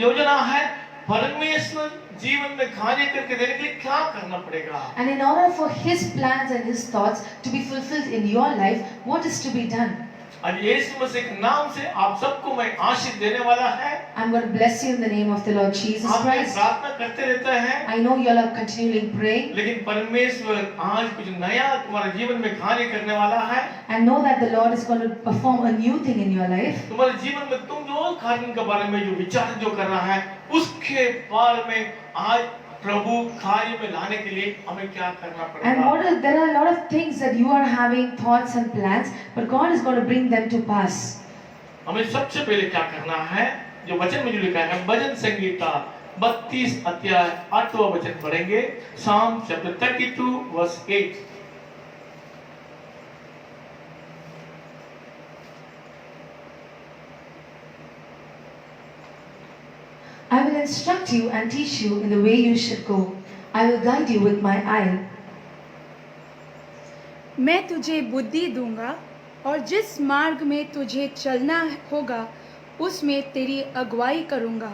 योजना है, परमेश्वर जीवन में कार्य करके देने के लिए क्या करना पड़ेगा? And in order for his plans and his thoughts to be fulfilled in your life, what is to be done? आज यीशु मसीह के नाम से आप सबको मैं आशीष देने वाला है। I'm going to bless you in the name of the Lord Jesus आप Christ. प्रार्थना करते रहते हैं, I know you all are continually praying लेकिन परमेश्वर आज कुछ नया तुम्हारे जीवन में कार्य करने वाला है। and know that the Lord is going to perform a new thing in your life. तुम्हारे जीवन में तुम जो कार्य के बारे में जो विचार जो कर रहा है, उसके बारे में आज प्रभु कार्य में लाने के लिए हमें क्या करना And पड़ेगा? there are a lot of things that you are having thoughts and plans, but God is going to bring them to pass. हमें सबसे पहले क्या करना है? जो वचन में जो लिखा है, भजन संगीता 32 अध्याय 8वां वचन पढ़ेंगे। Psalm chapter 32 verse 8। I will instruct you and teach you in the way you should go. I will guide you with my eye. मैं तुझे बुद्धि दूंगा और जिस मार्ग में तुझे चलना होगा उसमें तेरी अगुवाई करूंगा।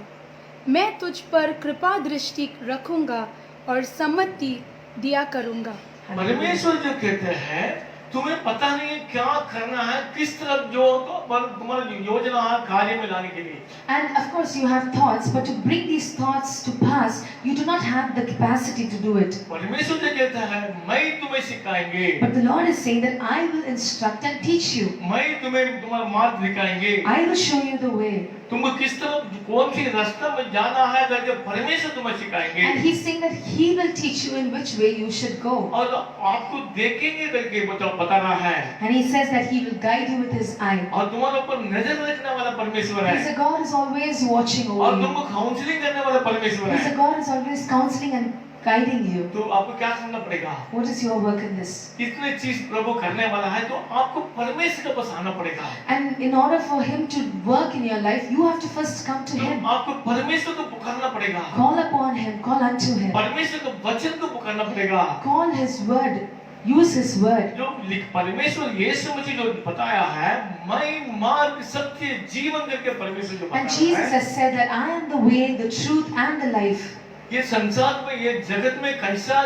मैं तुझ पर कृपा दृष्टि रखूंगा और सम्मति दिया करूंगा। परमेश्वर जो कहते हैं तुम्हें पता नहीं है क्या करना है, किस तरफ जो तुम्हारी योजना है कार्य में लाने के लिए। And of course you have thoughts, but to bring these thoughts to pass, you do not have the capacity to do it. परमेश्वर जो कहता है मैं तुम्हें सिखाएंगे, But the Lord is saying that I will instruct and teach you. मैं तुम्हें तुम्हारा मार्ग दिखाएंगे, I will show you the way. तुमको किस तरफ कौन सी रास्ता में जाना है करके परमेश्वर तुम्हें सिखाएंगे। And He's saying that He will teach you in which way you should go. और आपको देखेंगे करके बता रहा है। And He says that He will guide you with His eye. और तुम्हारे ऊपर नजर रखने वाला परमेश्वर है। He's a God who is always watching और over you. तुमको काउंसलिंग करने वाला परमेश्वर He's है। a God who is always counseling and guiding you. तो आपको क्या करना पड़ेगा? What is your work in this? इतने चीज प्रभु करने वाला है तो आपको परमेश्वर के पास आना पड़ेगा। And in order for Him to work in your life, you have to first come to तो Him. आपको परमेश्वर को पुकारना पड़ेगा। Call upon Him, call unto Him. परमेश्वर के वचन को पुकारना पड़ेगा। Call His word, use His word. जो परमेश्वर यीशु मसीह जो बताया है, मैं मार्ग सत्य जीवन करके परमेश्वर जो And बताया Jesus है, has said that I am the way, the truth and the life. ये संसार में ये जगत में कैसा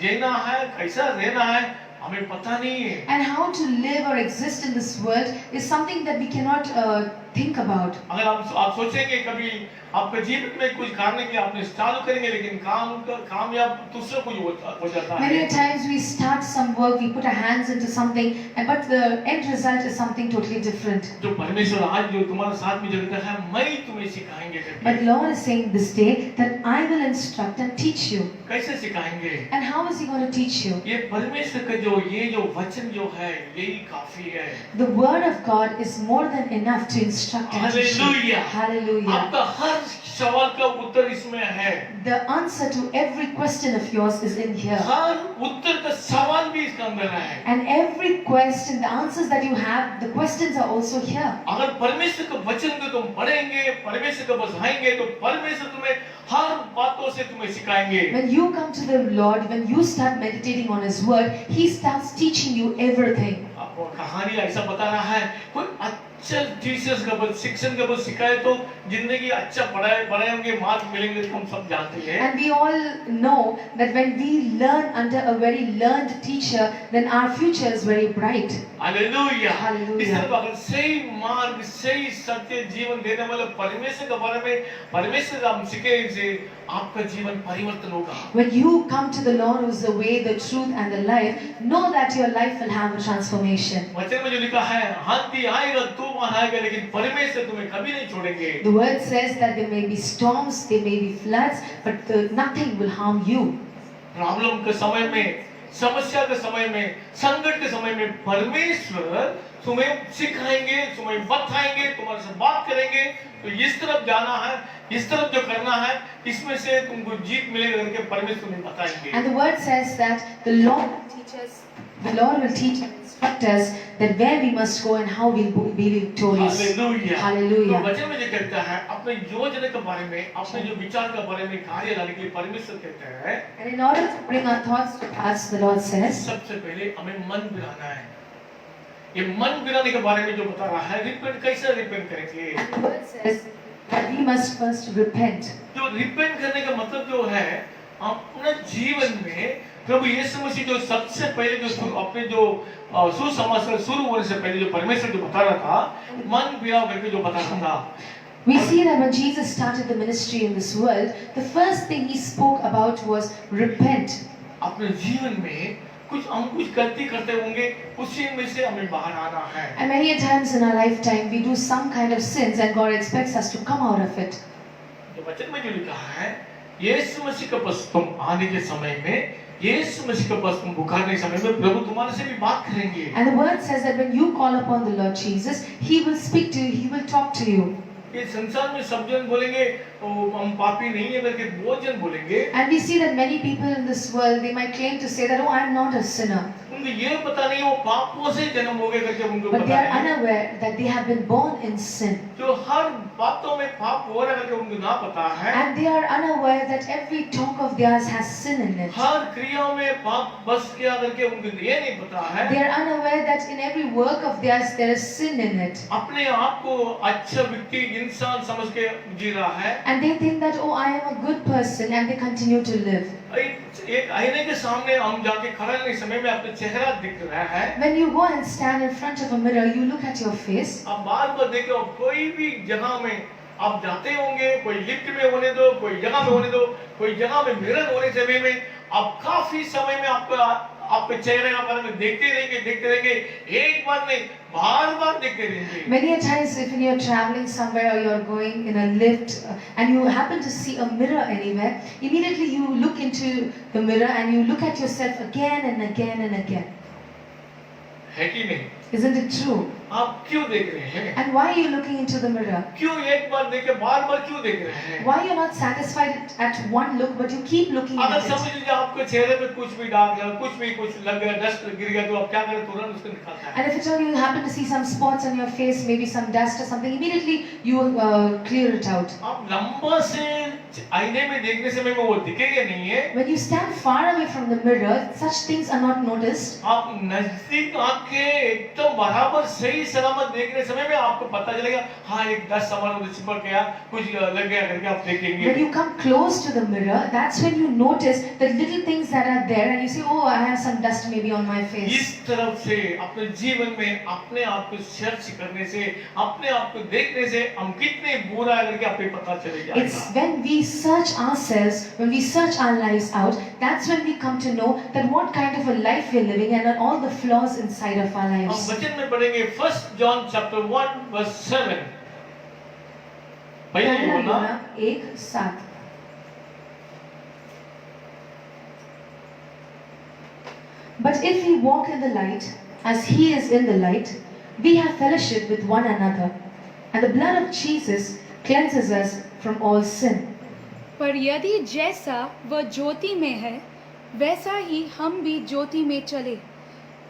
जीना है, कैसा रहना है, हमें पता नहीं है। And how to live or exist in this world is something that we cannot think about. अगर आप सोचेंगे कभी आपके जीवन में कुछ करने के आपने चालू करेंगे लेकिन कामयाब दूसरा कुछ हो जाता Many है। a times we start some work, we put our hands into something, but the end result is something totally different. जो परमेश्वर आज जो तुम्हारे साथ में जगत है, मैं तुम्हें सिखाएंगे करके। But Lord is saying this day that I will instruct and teach you. कैसे सिखाएंगे? And how is He going to teach you? ये परमेश्वर का ये जो वचन जो है यही काफी है। The word of God is more than enough to instruct and teach you. Hallelujah. Hallelujah. आपका हर सवाल का उत्तर इसमें है। The answer to every question of yours is in here. हर उत्तर का सवाल भी इसका अंदर है। And every question, the answers that you have, the questions are also here. अगर परमेश्वर के वचन को तुम पढ़ेंगे, परमेश्वर को बसाएंगे, तो परमेश्वर तुम्हें हर बातों से तुम्हें सिखाएंगे। When you come to the Lord, when you start meditating on His word, He starts teaching you everything. आपको कहानी ऐसा बता रहा है, कोई अच्छा टीचर्स का बल शिक्षण का बल सिखाए तो जिंदगी अच्छा पढ़ाएंगे, मार्क मिलेंगे, तो हम सब जानते हैं। And we all know that when we learn under a very learned teacher, then our future is very bright. Hallelujah. Hallelujah. इस तरह अगर सही मार्ग, सही सत्य जीवन देने वाले परमेश्वर के बारे में परमेश्वर हम सीखेंगे, आपका जीवन परिवर्तन होगा। When you come to the Lord, who is the way, the truth, and the life, know that your life will have a transformation. वचन में जो लिखा है, आंधी आएगा, तूफान आएगा, लेकिन परमेश्वर तुम्हें कभी नहीं छोड़ेंगे। The word says that there may be storms, there may be floods, but nothing will harm you. Problem के समय में, समस्या के समय में, संकट के समय में परमेश्वर तुम्हें सिखाएंगे, तुम्हें बताएंगे, तुम्हारे से बात करेंगे, तो इस तरफ जाना है, इस तरफ जो करना है, इसमें से तुमको जीत मिलेगा करके परमेश्वर तुम्हें बताएंगे। And the word says that the Lord will teach and instruct us that where we must go and how we'll be victorious. Hallelujah. Hallelujah. तो वचन में जो कहता है, अपने योजना के बारे में, अपने जो विचार के बारे में कार्य लाने के लिए परमेश्वर कहता है, And in order to bring our thoughts to pass, the Lord says, सबसे पहले हमें मन बिराना है। ये मन बिराने के बारे में जो बता रहा है, रिपेंट कैसे रिपेंट करेंगे? the word says that we must first repent. जो रिपेंट करने का मतलब जो है, अपने जीवन में प्रभु यीशु मसीह जो सबसे पहले जो अपने जो सुसमाचार शुरू होने से पहले जो परमेश्वर जो बता रहा था, मन बिराव करके जो बता रहा था। We see that when Jesus started the ministry in this world, the first thing He spoke about was repent. अपने जीवन में हम कुछ गलती करते होंगे, उसी में से हमें बाहर आना है। And many a times in our lifetime we do some kind of sins and God expects us to come out of it. जो वचन में जो लिखा है, यीशु मसीह के पास तुम आने के समय में, यीशु मसीह के पास तुम पुकारने के समय में प्रभु तुम्हारे से भी बात करेंगे। And the word says that when you call upon the Lord Jesus, He will speak to you, He will talk to you. ये संसार में सब जन बोलेंगे तो हम पापी नहीं है करके बहुत जन बोलेंगे। And we see that many people in this world, they might claim to say that, oh, I am not a sinner. उनको ये पता नहीं वो पापों से जन्म हो गए करके उनको But they पता are है। unaware that they have been born in sin. जो हर बातों में पाप हो रहा है करके उनको ना पता है। And they are unaware that every talk of theirs has sin in it. हर क्रियाओं में पाप बस किया करके उनको ये नहीं पता है। They are unaware that in every work of theirs there is sin in it. अपने आप को अच्छा व्यक्ति इंसान समझ के जी रहा है। And they think that, oh, I am a good person, and they continue to live. एक आईने के सामने हम जाके खड़ा रहने के समय में अपना चेहरा दिख रहा है। When you go and stand in front of a mirror, you look at your face. आप बार-बार देखो, कोई भी जगह में आप जाते होंगे, कोई लिफ्ट में होने दो, कोई जगह में होने दो, कोई जगह में मिरर होने समय में आप काफी समय में आपके चेहरे पर देखते रहेंगे, एक बार नहीं बार-बार देखते रहेंगे। Many a times, if you're traveling somewhere or you're going in a lift and you happen to see a mirror anywhere, immediately you look into the mirror and you look at yourself again and again and again. है कि नहीं? Isn't it true? आप क्यों देख रहे हैं? And why are you looking into the mirror? क्यों एक बार देख के बार-बार क्यों देख रहे हैं? Why you're not satisfied at one look, but you keep looking अगर at समझ it? लीजिए आपके चेहरे पे कुछ भी दाग है, कुछ लग गया, डस्ट गिर गया, तो आप क्या करें? तुरंत उसको निकालता है। And if at all you happen to see some spots on your face, maybe some dust or something, immediately you clear it out. आप लंबा से आईने में देखने से में वो दिखेगा नहीं है। When you stand far away from the mirror, such things are not noticed. आप नजदीक आके एकदम बराबर सही सलामत देखने समय में आपको पता चलेगा, हाँ एक डस्ट सामान उधर चिपक गया, कुछ लग गया करके आप देखेंगे। When you come close to the mirror, that's when you notice the little things that are there, and you say, "Oh, I have some dust maybe on my face." इस तरफ से अपने जीवन में अपने आप को सर्च करने से, अपने आप को देखने से हम कितने बुरा है करके आपको पता चलेगा। It's when we search ourselves, when we search our lives out, that's when we come to know that what kind of a life we're living and all the flaws inside of our हम lives. वचन में पढ़ेंगे 1 John chapter 1 verse 7। भैया ये बोला 1:7. But if we walk in the light, as He is in the light, we have fellowship with one another, and the blood of Jesus cleanses us from all sin. पर यदि जैसा वह ज्योति में है वैसा ही हम भी ज्योति में चले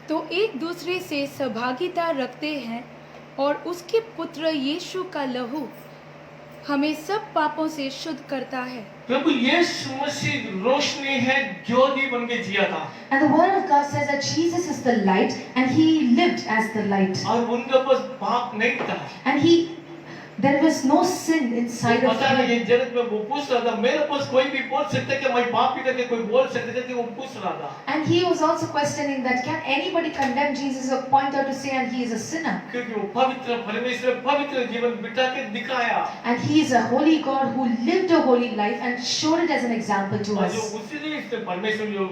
तो एक दूसरे से सहभागिता रखते हैं और उसके पुत्र यीशु का लहू हमें सब पापों से शुद्ध करता है। प्रभु यीशु मसीह रोशनी है, ज्योति बन के जिया था। And the word of God says that Jesus is the light and He lived as the light. और उनके पास पाप नहीं था। And there was no sin inside of पता नहीं Him. ये जगत में वो पूछ रहा था, मेरे पास कोई भी बोल सकता है कि मैं पापी करके कोई बोल सकता है कि वो पूछ रहा था। And He was also questioning that can anybody condemn Jesus or point out to say and He is a sinner? क्योंकि वो पवित्र परमेश्वर पवित्र जीवन बिता के दिखाया। And He is a holy God who lived a holy life and showed it as an example to और जो us. उसी इसने परमेश्वर जो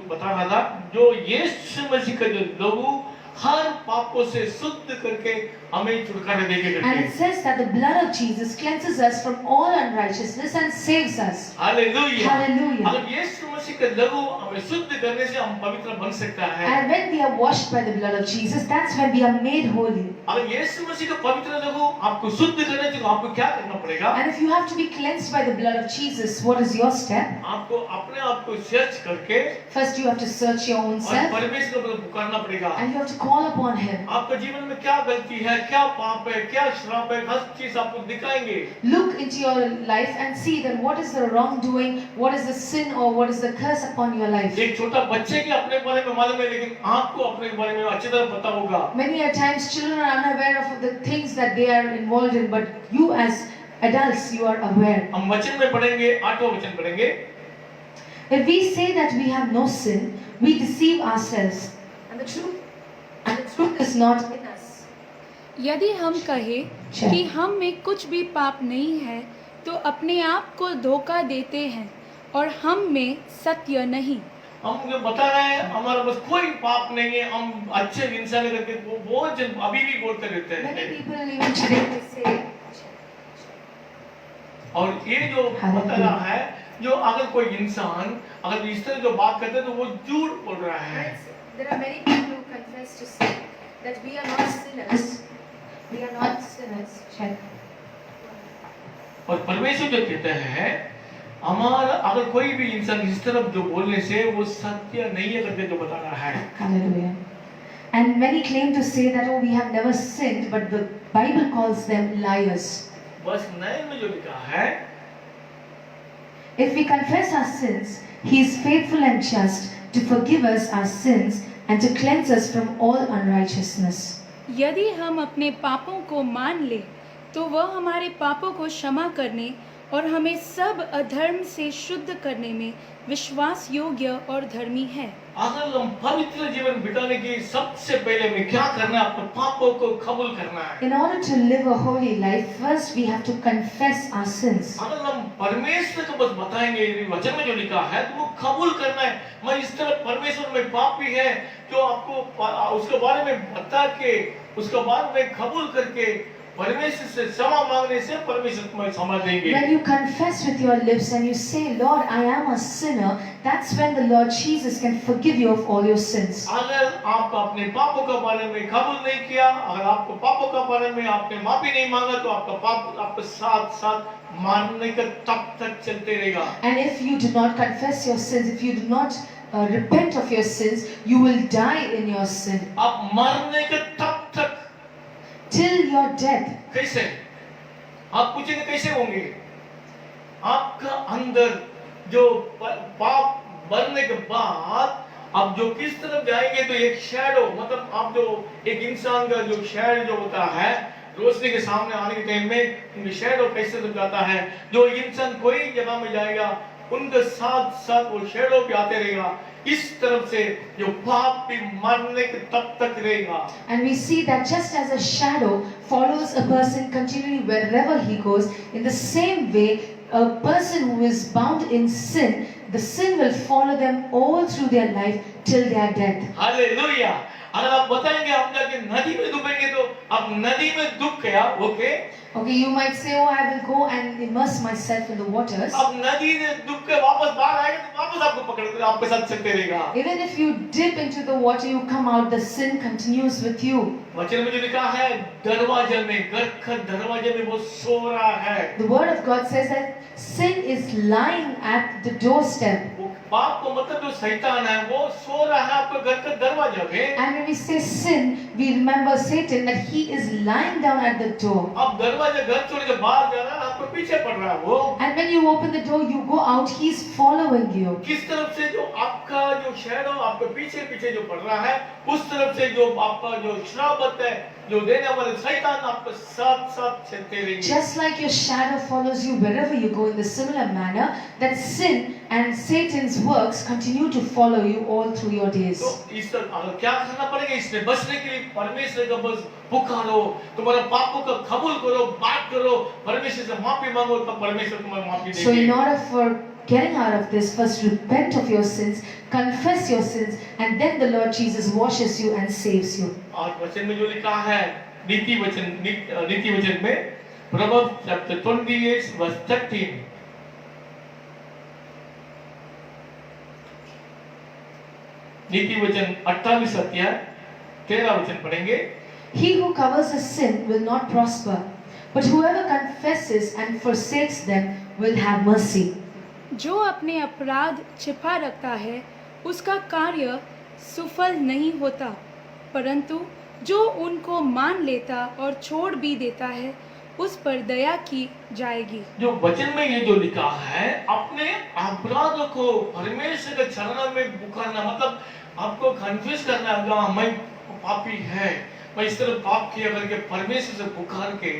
बता रहा था, जो यीशु मसीह का जो लहू हर पापों से शुद्ध करके हमें छुटकारा देके And करके। it says that the blood of Jesus cleanses us from all unrighteousness and saves us. Hallelujah. Hallelujah. अगर यीशु मसीह का लहू हमें शुद्ध करने से हम पवित्र बन सकता है। And when we are washed by the blood of Jesus, that's when we are made holy. अगर यीशु मसीह का पवित्र लहू आपको शुद्ध करने के लिए आपको क्या करना पड़ेगा? And if you have to be cleansed by the blood of Jesus, what is your step? आपको अपने आप को सर्च करके First, you have to search your own और self परमेश्वर को पुकारना पड़ेगा। and you have to call upon Him. आपके जीवन में क्या गलती है, क्या पाप है, क्या श्राप है, हर चीज आपको दिखाएंगे। Look into your life and see that what is the wrongdoing, what is the sin or what is the curse upon your life. एक छोटा बच्चे के अपने बारे में मालूम है, लेकिन आपको अपने बारे में अच्छी तरह पता होगा। Many a times children are unaware of the things that they are involved in, but you as adults, you are aware. हम वचन में पढ़ेंगे, 8वां वचन पढ़ेंगे। If we say that we have no sin, we deceive ourselves, and the truth is not in us. यदि हम कहें कि हम में कुछ भी पाप नहीं है तो अपने आप को धोखा देते हैं और हम में सत्य नहीं। हम जो बता रहे हैं हमारा बस कोई पाप नहीं है, हम अच्छे इंसान करके वो बहुत जन अभी भी बोलते रहते Many हैं। people even today they say, और ये जो बता रहा है, जो अगर कोई इंसान अगर इस तरह जो बात करते हैं तो वो झूठ बोल रहा है। there are many people who confess to say that we are not sinners. We are not sinners. Check. और परमेश्वर जो कहते हैं हमारा अगर कोई भी इंसान इस तरफ जो बोलने से वो सत्य नहीं है करके जो बता रहा है। Hallelujah. And many claim to say that, oh, we have never sinned, but the Bible calls them liars. बस 9 में जो लिखा है, If we confess our sins, He is faithful and just to forgive us our sins and to cleanse us from all unrighteousness. यदि हम अपने पापों को मान ले तो वह हमारे पापों को क्षमा करने और हमें सब अधर्म से शुद्ध करने में विश्वास योग्य और धर्मी है। अगर हम पवित्र जीवन बिताने की सबसे पहले में क्या करना है, अपने पापों को कबूल करना है। In order to live a holy life, first we have to confess our sins. अगर हम परमेश्वर को बस बताएंगे, वचन में जो लिखा है तो वो कबूल करना है। मैं इस तरह परमेश्वर में पापी है, जो आपको उसके बारे में बता के उसके बाद में कबूल करके परमेश्वर से क्षमा मांगने से परमेश्वर तुम्हें क्षमा देंगे। When you confess with your lips and you say, Lord, I am a sinner, that's when the Lord Jesus can forgive you of all your sins. अगर आप अपने पापों के बारे में कबूल नहीं किया, अगर आपको पापों के बारे में आपने माफी नहीं मांगा, तो आपका पाप आपके साथ साथ मारने का तब तक चलते रहेगा। And if you do not confess your sins, if you do not repent of your sins, you will die in your sin. आप मरने के तब तक Till your death. कैसे? आप पूछेंगे कैसे होंगे? आपका अंदर जो पाप मरने के बाद आप जो किस तरफ जाएंगे, तो एक शैडो, मतलब आप जो एक इंसान का जो शैडो जो होता है, रोशनी के सामने आने के टाइम में शैडो कैसे तरफ जाता है, जो इंसान कोई जगह में जाएगा उनके साथ साथ वो शैडो भी आते रहेगा। इस तरफ से जो पाप भी मरने के तब तक रहेगा। And we see that just as a shadow follows a person continually wherever he goes, in the same way, a person who is bound in sin, the sin will follow them all through their life till their death. Hallelujah. अगर आप बताएंगे हम जाके नदी में डूबेंगे, तो आप नदी में डूब गया, okay? Okay, you might say, oh, I will go and immerse myself in the waters. अब नदी में डूब के वापस बाहर आएंगे तो वापस आपको पकड़ के आपके साथ चलते रहेगा। Even if you dip into the water, you come out, the sin continues with you. वचन में जो लिखा है, दरवाजे में, घर का दरवाजे में वो सो रहा है। The word of God says that sin is lying at the doorstep. वो पाप को मतलब जो शैतान है वो सो रहा है आपके घर के दरवाजे में। And when we say sin, we remember Satan, that he is lying down at the door. अब दरवाजा घर छोड़ के बाहर जा रहा है, आपको पीछे पड़ रहा है वो। And when you open the door, you go out, he is following you. किस तरफ से जो आपका जो शैडो आपके पीछे पीछे जो पड़ रहा है, उस तरफ से जो आपका जो श्राप है, जो देने वाले शैतान आपके साथ साथ चलते रहेंगे। Just like your shadow follows you wherever you go, in the similar manner, that sin and Satan's works continue to follow you all through your days. तो इस तरह क्या करना पड़ेगा? इसमें बचने के लिए परमेश्वर का बस पुकारो, तुम्हारे पापों का कबूल करो, बात करो, परमेश्वर से माफी मांगो, तब परमेश्वर तुम्हें माफी देंगे। So in order for getting out of this, first repent of your sins, confess your sins, and then the Lord Jesus washes you and saves you. और वचन में जो लिखा है, नीति वचन में, Proverbs chapter 28 verse 13, नीति वचन 28 अध्याय 13 वचन पढ़ेंगे। He who covers a sin will not prosper, but whoever confesses and forsakes them will have mercy. जो अपने अपराध छिपा रखता है उसका कार्य सफल नहीं होता, परंतु जो उनको मान लेता और छोड़ भी देता है उस पर दया की जाएगी। जो वचन में ये जो लिखा है, अपने अपराधों को परमेश्वर के चरणों में पुकारना, मतलब आपको कन्फ्यूज करना होगा, मैं पापी है, मैं इस तरह पाप किया करके परमेश्वर से पुकार के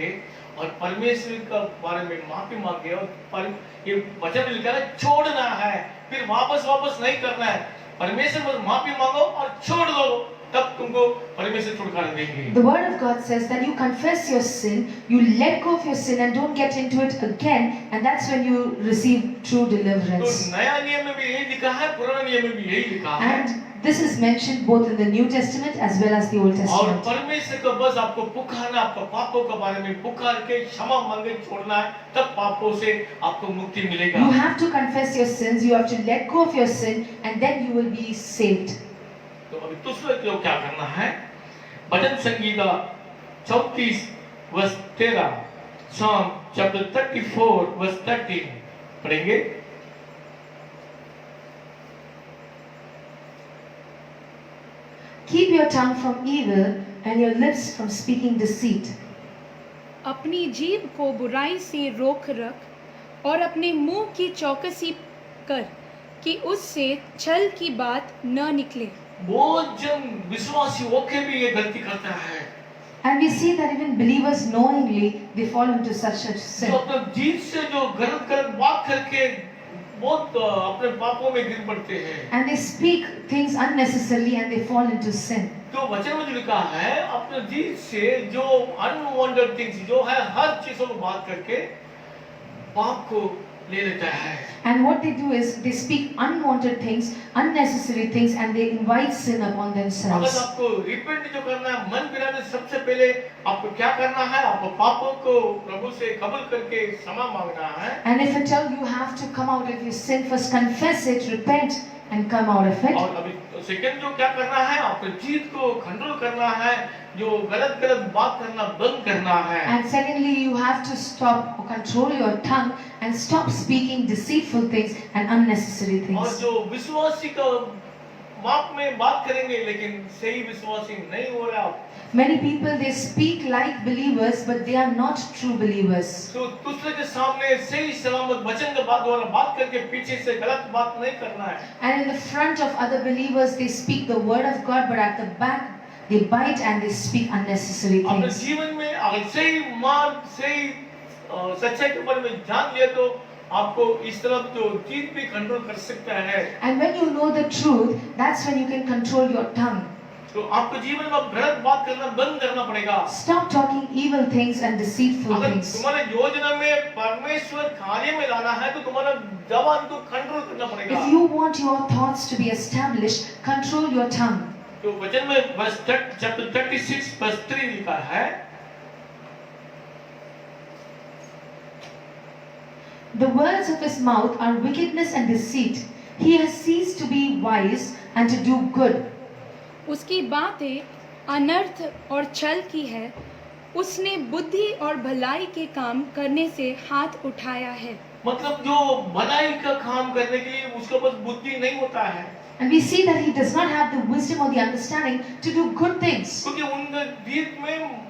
और परमेश्वर का बारे में माफी मांगे, और ये वचन में लिखा है छोड़ना है, फिर वापस नहीं करना है। परमेश्वर पर माफी मांगो और छोड़ दो, तब तुमको परमेश्वर छुटकारा देंगे। The word of God says that you confess your sin, you let go of your sin and don't get into it again, and that's when you receive true तो deliverance. नया नियम में भी यही लिखा है, पुराना नियम में भी यही लिखा है। And this is mentioned both in the New Testament as well as the Old और Testament. परमेश्वर को बस आपको पुकारना, आपका पापों के बारे में पुकार के क्षमा मांगे छोड़ना है, तब पापों से आपको मुक्ति मिलेगा। You have to confess your sins, you have to let go of your sin, and then you will be saved. तो अभी दूसरा क्यों क्या करना है? भजन Sangeeta 34 verse 13, Psalm chapter 34 verse 13 पढ़ेंगे। Keep your tongue from evil and your lips from speaking deceit. अपनी जीभ को बुराई से रोक रख और अपने मुंह की चौकसी कर कि उससे छल की बात न निकले। बहुत जन विश्वासी होके भी ये गलती करता है। And we see that even believers knowingly they fall into such a जो sin. अपने जीभ से जो गलत गलत बात करके बहुत अपने पापों में गिर पड़ते हैं। And they speak things unnecessarily and they fall into sin. तो वचन में जो लिखा है अपने जीभ से जो अनवांटेड थिंग्स जो है हर चीजों को बात करके पाप को ले लेता है। And what they do is they speak unwanted things, unnecessary things, and they invite sin upon अगर themselves. आपको रिपेंट जो करना है मन फिराने से सबसे पहले आपको क्या करना है? आपको पापों को प्रभु से कबूल करके क्षमा मांगना है। And if at all you have to come out of your sin, first confess it, repent, and come out of it. और अभी सेकंड जो क्या करना है? अपने जीभ को कंट्रोल करना है, जो गलत गलत बात करना बंद करना है। And secondly, you have to stop or control your tongue and stop speaking deceitful things and unnecessary और things. जो विश्वासी का माप में बात करेंगे लेकिन सही विश्वासी नहीं हो रहा Many people they speak like believers, but they are not true believers. तो दूसरे के सामने सही सलामत वचन का बात वाला बात करके पीछे से गलत बात नहीं करना है। And in the front of other believers, they speak the word of God, but at the back, they bite and they speak unnecessary अपने things. जीवन में अगर सही मार्ग सही सच्चाई के ऊपर में जान लिया तो आपको इस तरफ जो जीभ भी कंट्रोल कर सकता है। And when you know the truth, that's when you can control your tongue. तो आपको जीवन में गलत बात करना बंद करना पड़ेगा। Stop talking evil things and deceitful अगर things. तुम्हारे योजना में परमेश्वर कार्य में लाना है तो तुम्हारा जबान को कंट्रोल करना पड़ेगा। If you want your thoughts to be established, control your tongue. तो वचन में वर्स चैप्टर 36 वर्स 3 लिखा है The words of his mouth are wickedness and deceit. He has ceased to be wise and to do good. उसकी बातें अनर्थ और छल की है। उसने बुद्धि और भलाई के काम करने से हाथ उठाया है। मतलब जो भलाई का काम करने के लिए उसके पास बुद्धि नहीं होता है And we see that he does not have the wisdom or the understanding to do good things. क्योंकि उनके जीभ में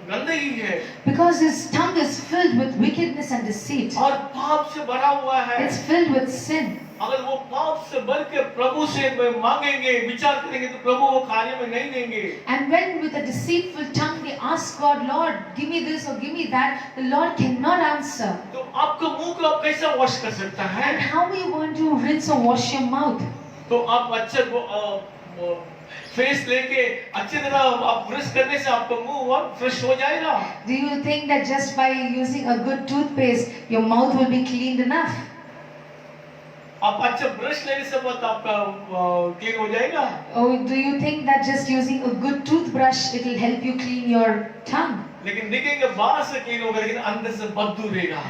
गंदगी है Because his tongue is filled with wickedness and deceit. और पाप से भरा हुआ है। It's filled with sin. अगर वो पाप से भर के प्रभु से मांगेंगे विचार करेंगे तो प्रभु वो कार्य में नहीं देंगे। And when with a deceitful tongue they ask God, Lord, give me this or give me that, the Lord cannot answer. तो आपका मुंह को आप कैसा वॉश कर सकता है? And how are you going to rinse or wash your mouth? तो आप अच्छे फेस लेके अच्छी तरह आप ब्रश करने से आपका मुंह फ्रेश हो जाएगा। Do you think that just by using a good toothpaste, your mouth will be cleaned enough? आप अच्छा ब्रश लेने से मत आपका क्लीन हो जाएगा। Or do you think that just using a good toothbrush, it will help you clean your tongue? लेकिन दिखेंगे बाहर से क्लीन होगा लेकिन अंदर से बदबू रहेगा।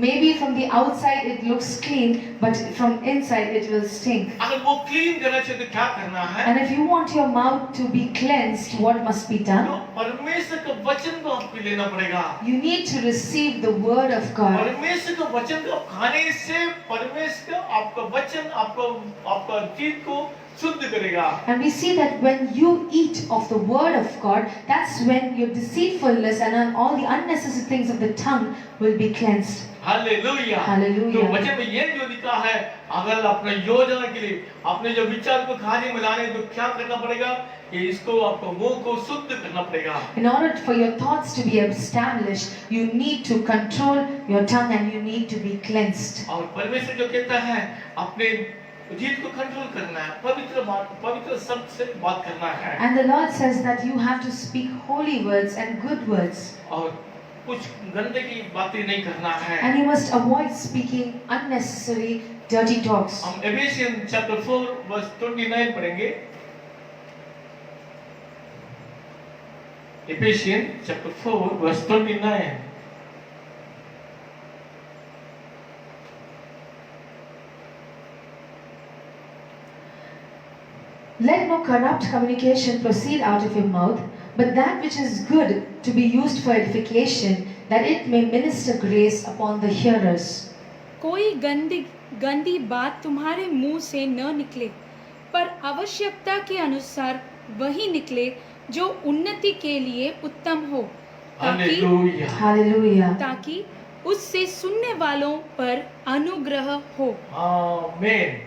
Maybe from the outside it looks clean, but from inside it will stink. अगर वो क्लीन करना चाहिए तो क्या करना है? And if you want your mouth to be cleansed, what must be तो done? परमेश्वर का वचन को आपको लेना पड़ेगा। You need to receive the word of God. परमेश्वर का वचन को खाने से परमेश्वर का आपका वचन आपका जीभ को शुद्ध करेगा। And we see that when you eat of the word of God, that's when your deceitfulness and all the unnecessary things of the tongue will be cleansed. Hallelujah. Hallelujah. तो वचन में ये जो लिखा है अगर अपने योजना के लिए अपने जो विचार को कार्य में लाने तो क्या करना पड़ेगा कि इसको आपको मुंह को शुद्ध करना पड़ेगा। In order for your thoughts to be established, you need to control your tongue and you need to be cleansed. और परमेश्वर जो कहता है अपने जीभ को कंट्रोल करना है पवित्र शब्द से बात करना है। And the Lord says that you have to speak holy words and good words. और कुछ गंदगी बातें नहीं करना है। And you must avoid speaking unnecessary dirty talks. हम एफेसियन चैप्टर 4 वर्स 29 पढ़ेंगे। एफेसियन chapter 4 verse 29। Let no corrupt communication proceed out of your mouth, but that which is good to be used for edification, that it may minister grace upon the hearers. कोई गंदी बात तुम्हारे मुंह से न निकले, पर आवश्यकता के अनुसार वही निकले जो उन्नति के लिए उत्तम हो, हालेलुया। Hallelujah. ताकि उससे सुनने वालों पर अनुग्रह हो। आमीन।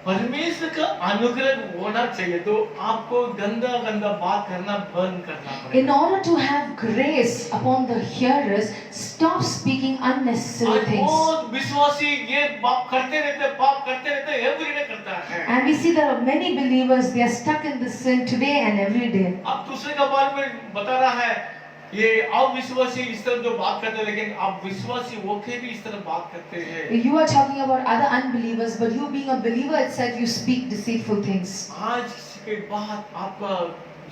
परमेश्वर का अनुग्रह होना चाहिए तो आपको गंदा गंदा बात करना बंद करना In पड़ेगा। order to have grace upon the hearers, stop speaking unnecessary आज things. बहुत विश्वासी ये पाप करते रहते एवरीडे करता है। And we see there are many believers, they are stuck in this sin today and every day. अब दूसरे का बारे में बता रहा है, ये अविश्वासी इस तरह जो बात करते हैं, लेकिन आप विश्वासी होके भी इस तरह बात करते हैं। You are talking about other unbelievers, but you being a believer itself, you speak deceitful things. आज के बाद आपका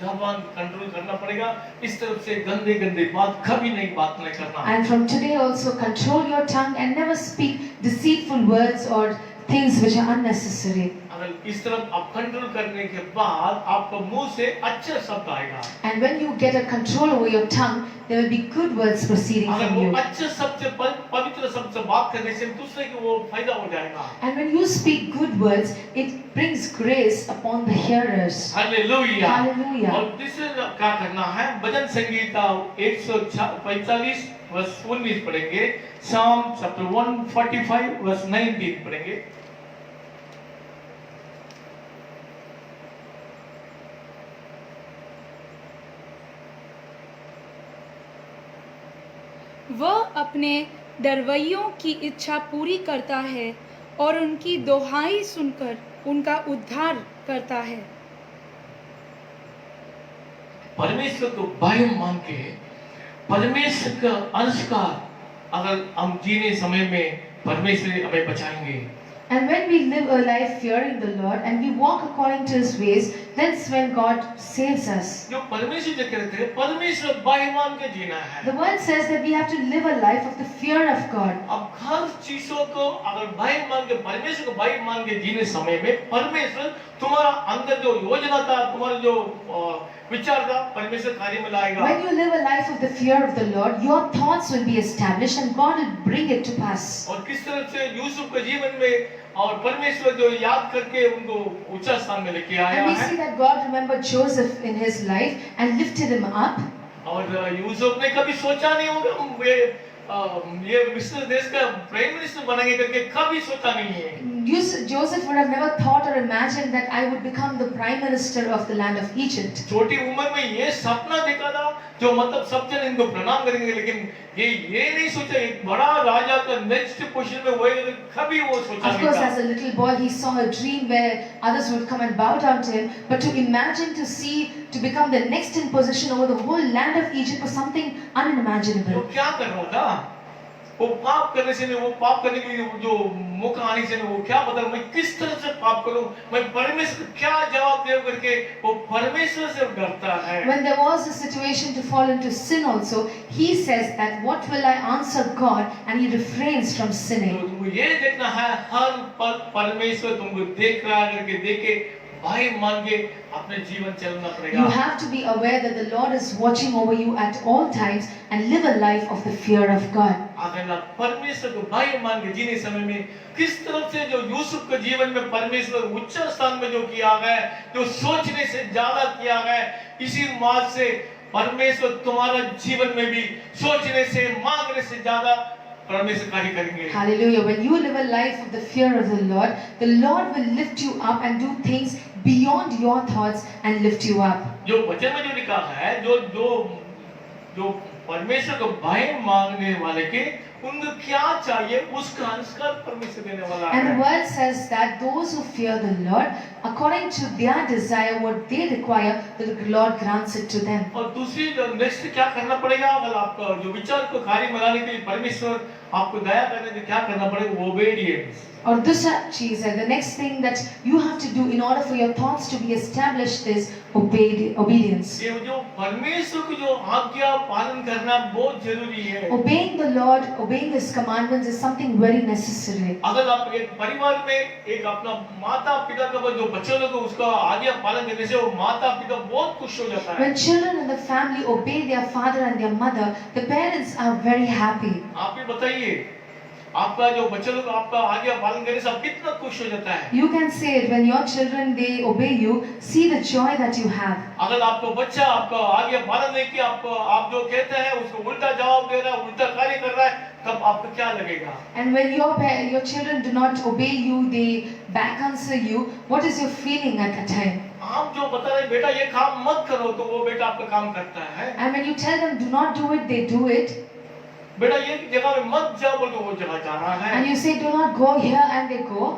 जबान कंट्रोल करना पड़ेगा, इस तरफ से गंदे गंदे बात कभी नहीं बात नहीं करना। And from today also control your tongue and never speak deceitful words or things which are unnecessary. अगर इस तरफ आप कंट्रोल करने के बाद आपका मुंह से अच्छे शब्द आएगा। And when you get a control over your tongue, there will be good words proceeding अगर from वो you. अच्छे शब्द से पवित्र शब्द से बात करने से दूसरे को वो फायदा हो जाएगा। And when you speak good words, it brings grace upon the hearers. Hallelujah. Hallelujah. और तीसरे क्या करना है? भजन संगीता 145 वर्स 19 पढ़ेंगे, Psalm chapter 145 वर्स 19 पढ़ेंगे। वह अपने डरवैयों की इच्छा पूरी करता है और उनकी दोहाई सुनकर उनका उद्धार करता है। परमेश्वर को भय मान के परमेश्वर का अंशकार अगर हम जीने समय में परमेश्वर हमें बचाएंगे। And when we live a life fearing the Lord and we walk according to His ways, that's when God saves us. जो परमेश्वर जो कहते हैं परमेश्वर भय मान के जीना है। The word says that we have to live a life of the fear of God. अब हर चीजों को अगर भय मान के परमेश्वर को भय मान के जीने समय में परमेश्वर तुम्हारा अंदर जो योजना था, तुम्हारा जो विचार था, परमेश्वर कार्य में लाएगा। When you live a life of the fear of the Lord, your thoughts will be established and God will bring it to pass. और किस तरह से यूसुफ के जीवन में और परमेश्वर जो याद करके उनको ऊंचा स्थान में लेके आया And we है। see that God remembered Joseph in his life and lifted him up. और यूसुफ ने कभी सोचा नहीं होगा ये मिस्र देश का प्राइम मिनिस्टर बनेंगे करके कभी सोचा नहीं है। Joseph would have never thought or imagined that I would become the prime minister of the land of Egypt. छोटी उम्र में ये सपना देखा था जो मतलब सब जन इनको प्रणाम करेंगे, लेकिन ये नहीं सोचा एक बड़ा राजा का नेक्स्ट पोजीशन में होएगा, कभी वो सोचा Of नहीं course, था। as a little boy, he saw a dream where others would come and bow down to him. But to imagine, to see, to become the next in position over the whole land of Egypt was something वो unimaginable. क्या कर रहा था? वो पाप करने से नहीं, वो पाप करने के लिए जो मौका आने से नहीं, वो क्या बता मैं किस तरह से पाप करूं, मैं परमेश्वर को क्या जवाब दूं करके वो परमेश्वर से डरता है। When there was a situation to fall into sin also, he says that what will I answer God, and he refrains from तो sinning. तुमको ये देखना है हर पल परमेश्वर तुमको देख रहा है करके देखे भय मान के अपने जीवन चलना पड़ेगा। You have to be aware that the Lord is watching over you at all times and live a life of the fear of God. अगर आप परमेश्वर को भय मान के जीने समय में किस तरफ से जो यूसुफ के जीवन में परमेश्वर उच्च स्थान में जो किया गया, जो सोचने से ज्यादा किया गया, इसी मार्ग से परमेश्वर तुम्हारा जीवन में भी सोचने से मांगने से ज्यादा परमेश्वर कार्य करेंगे। Hallelujah. When you live a life of the fear of the Lord will lift you up and do things beyond your thoughts and lift you up. जो वचन में जो लिखा है, जो जो जो परमेश्वर को भय मांगने वाले के उनको क्या चाहिए उसका अंशकार परमेश्वर देने वाला And the है। word says that those who fear the Lord, according to their desire, what they require, the Lord grants it to them. और दूसरी जो नेक्स्ट क्या करना पड़ेगा, अगर आपका जो विचार को कार्य में लाने के लिए परमेश्वर आपको दया करने के लिए क्या करना पड़ेगा, ओबेडियंस। Or दूसरा चीज है, the next thing that you have to do in order for your thoughts to be established is obedience. ये जो परमेश्वर को जो आज्ञा पालन करना बहुत जरूरी है। Obeying the Lord, obeying His commandments is something very necessary. अगर आप एक परिवार में एक अपना माता पिता का जो बच्चों लोग उसका आज्ञा पालन करने से वो माता पिता बहुत खुश हो जाता है। When children in the family obey their father and their mother, the parents are very happy. आप भी बताइए आपका जो बच्चे लोग आपका आज्ञा पालन करने से आप कितना खुश हो जाता है। You can say it when your children they obey you, see the joy that you have. अगर आपको बच्चा आपका आज्ञा पालन नहीं किया, आपको आप जो कहते हैं उसको उल्टा जवाब दे रहा है, उल्टा कार्य कर रहा है, तब आपको क्या लगेगा? And when your children do not obey you, they back answer you, what is your feeling at that time? आप जो बता रहे बेटा ये काम मत करो, तो वो बेटा आपका काम करता है। And when you tell them do not do it, they do it. बेटा ये जगह में मत जाओ, बोल तो वो जगह जा रहा है। And you say do not go here, and they go.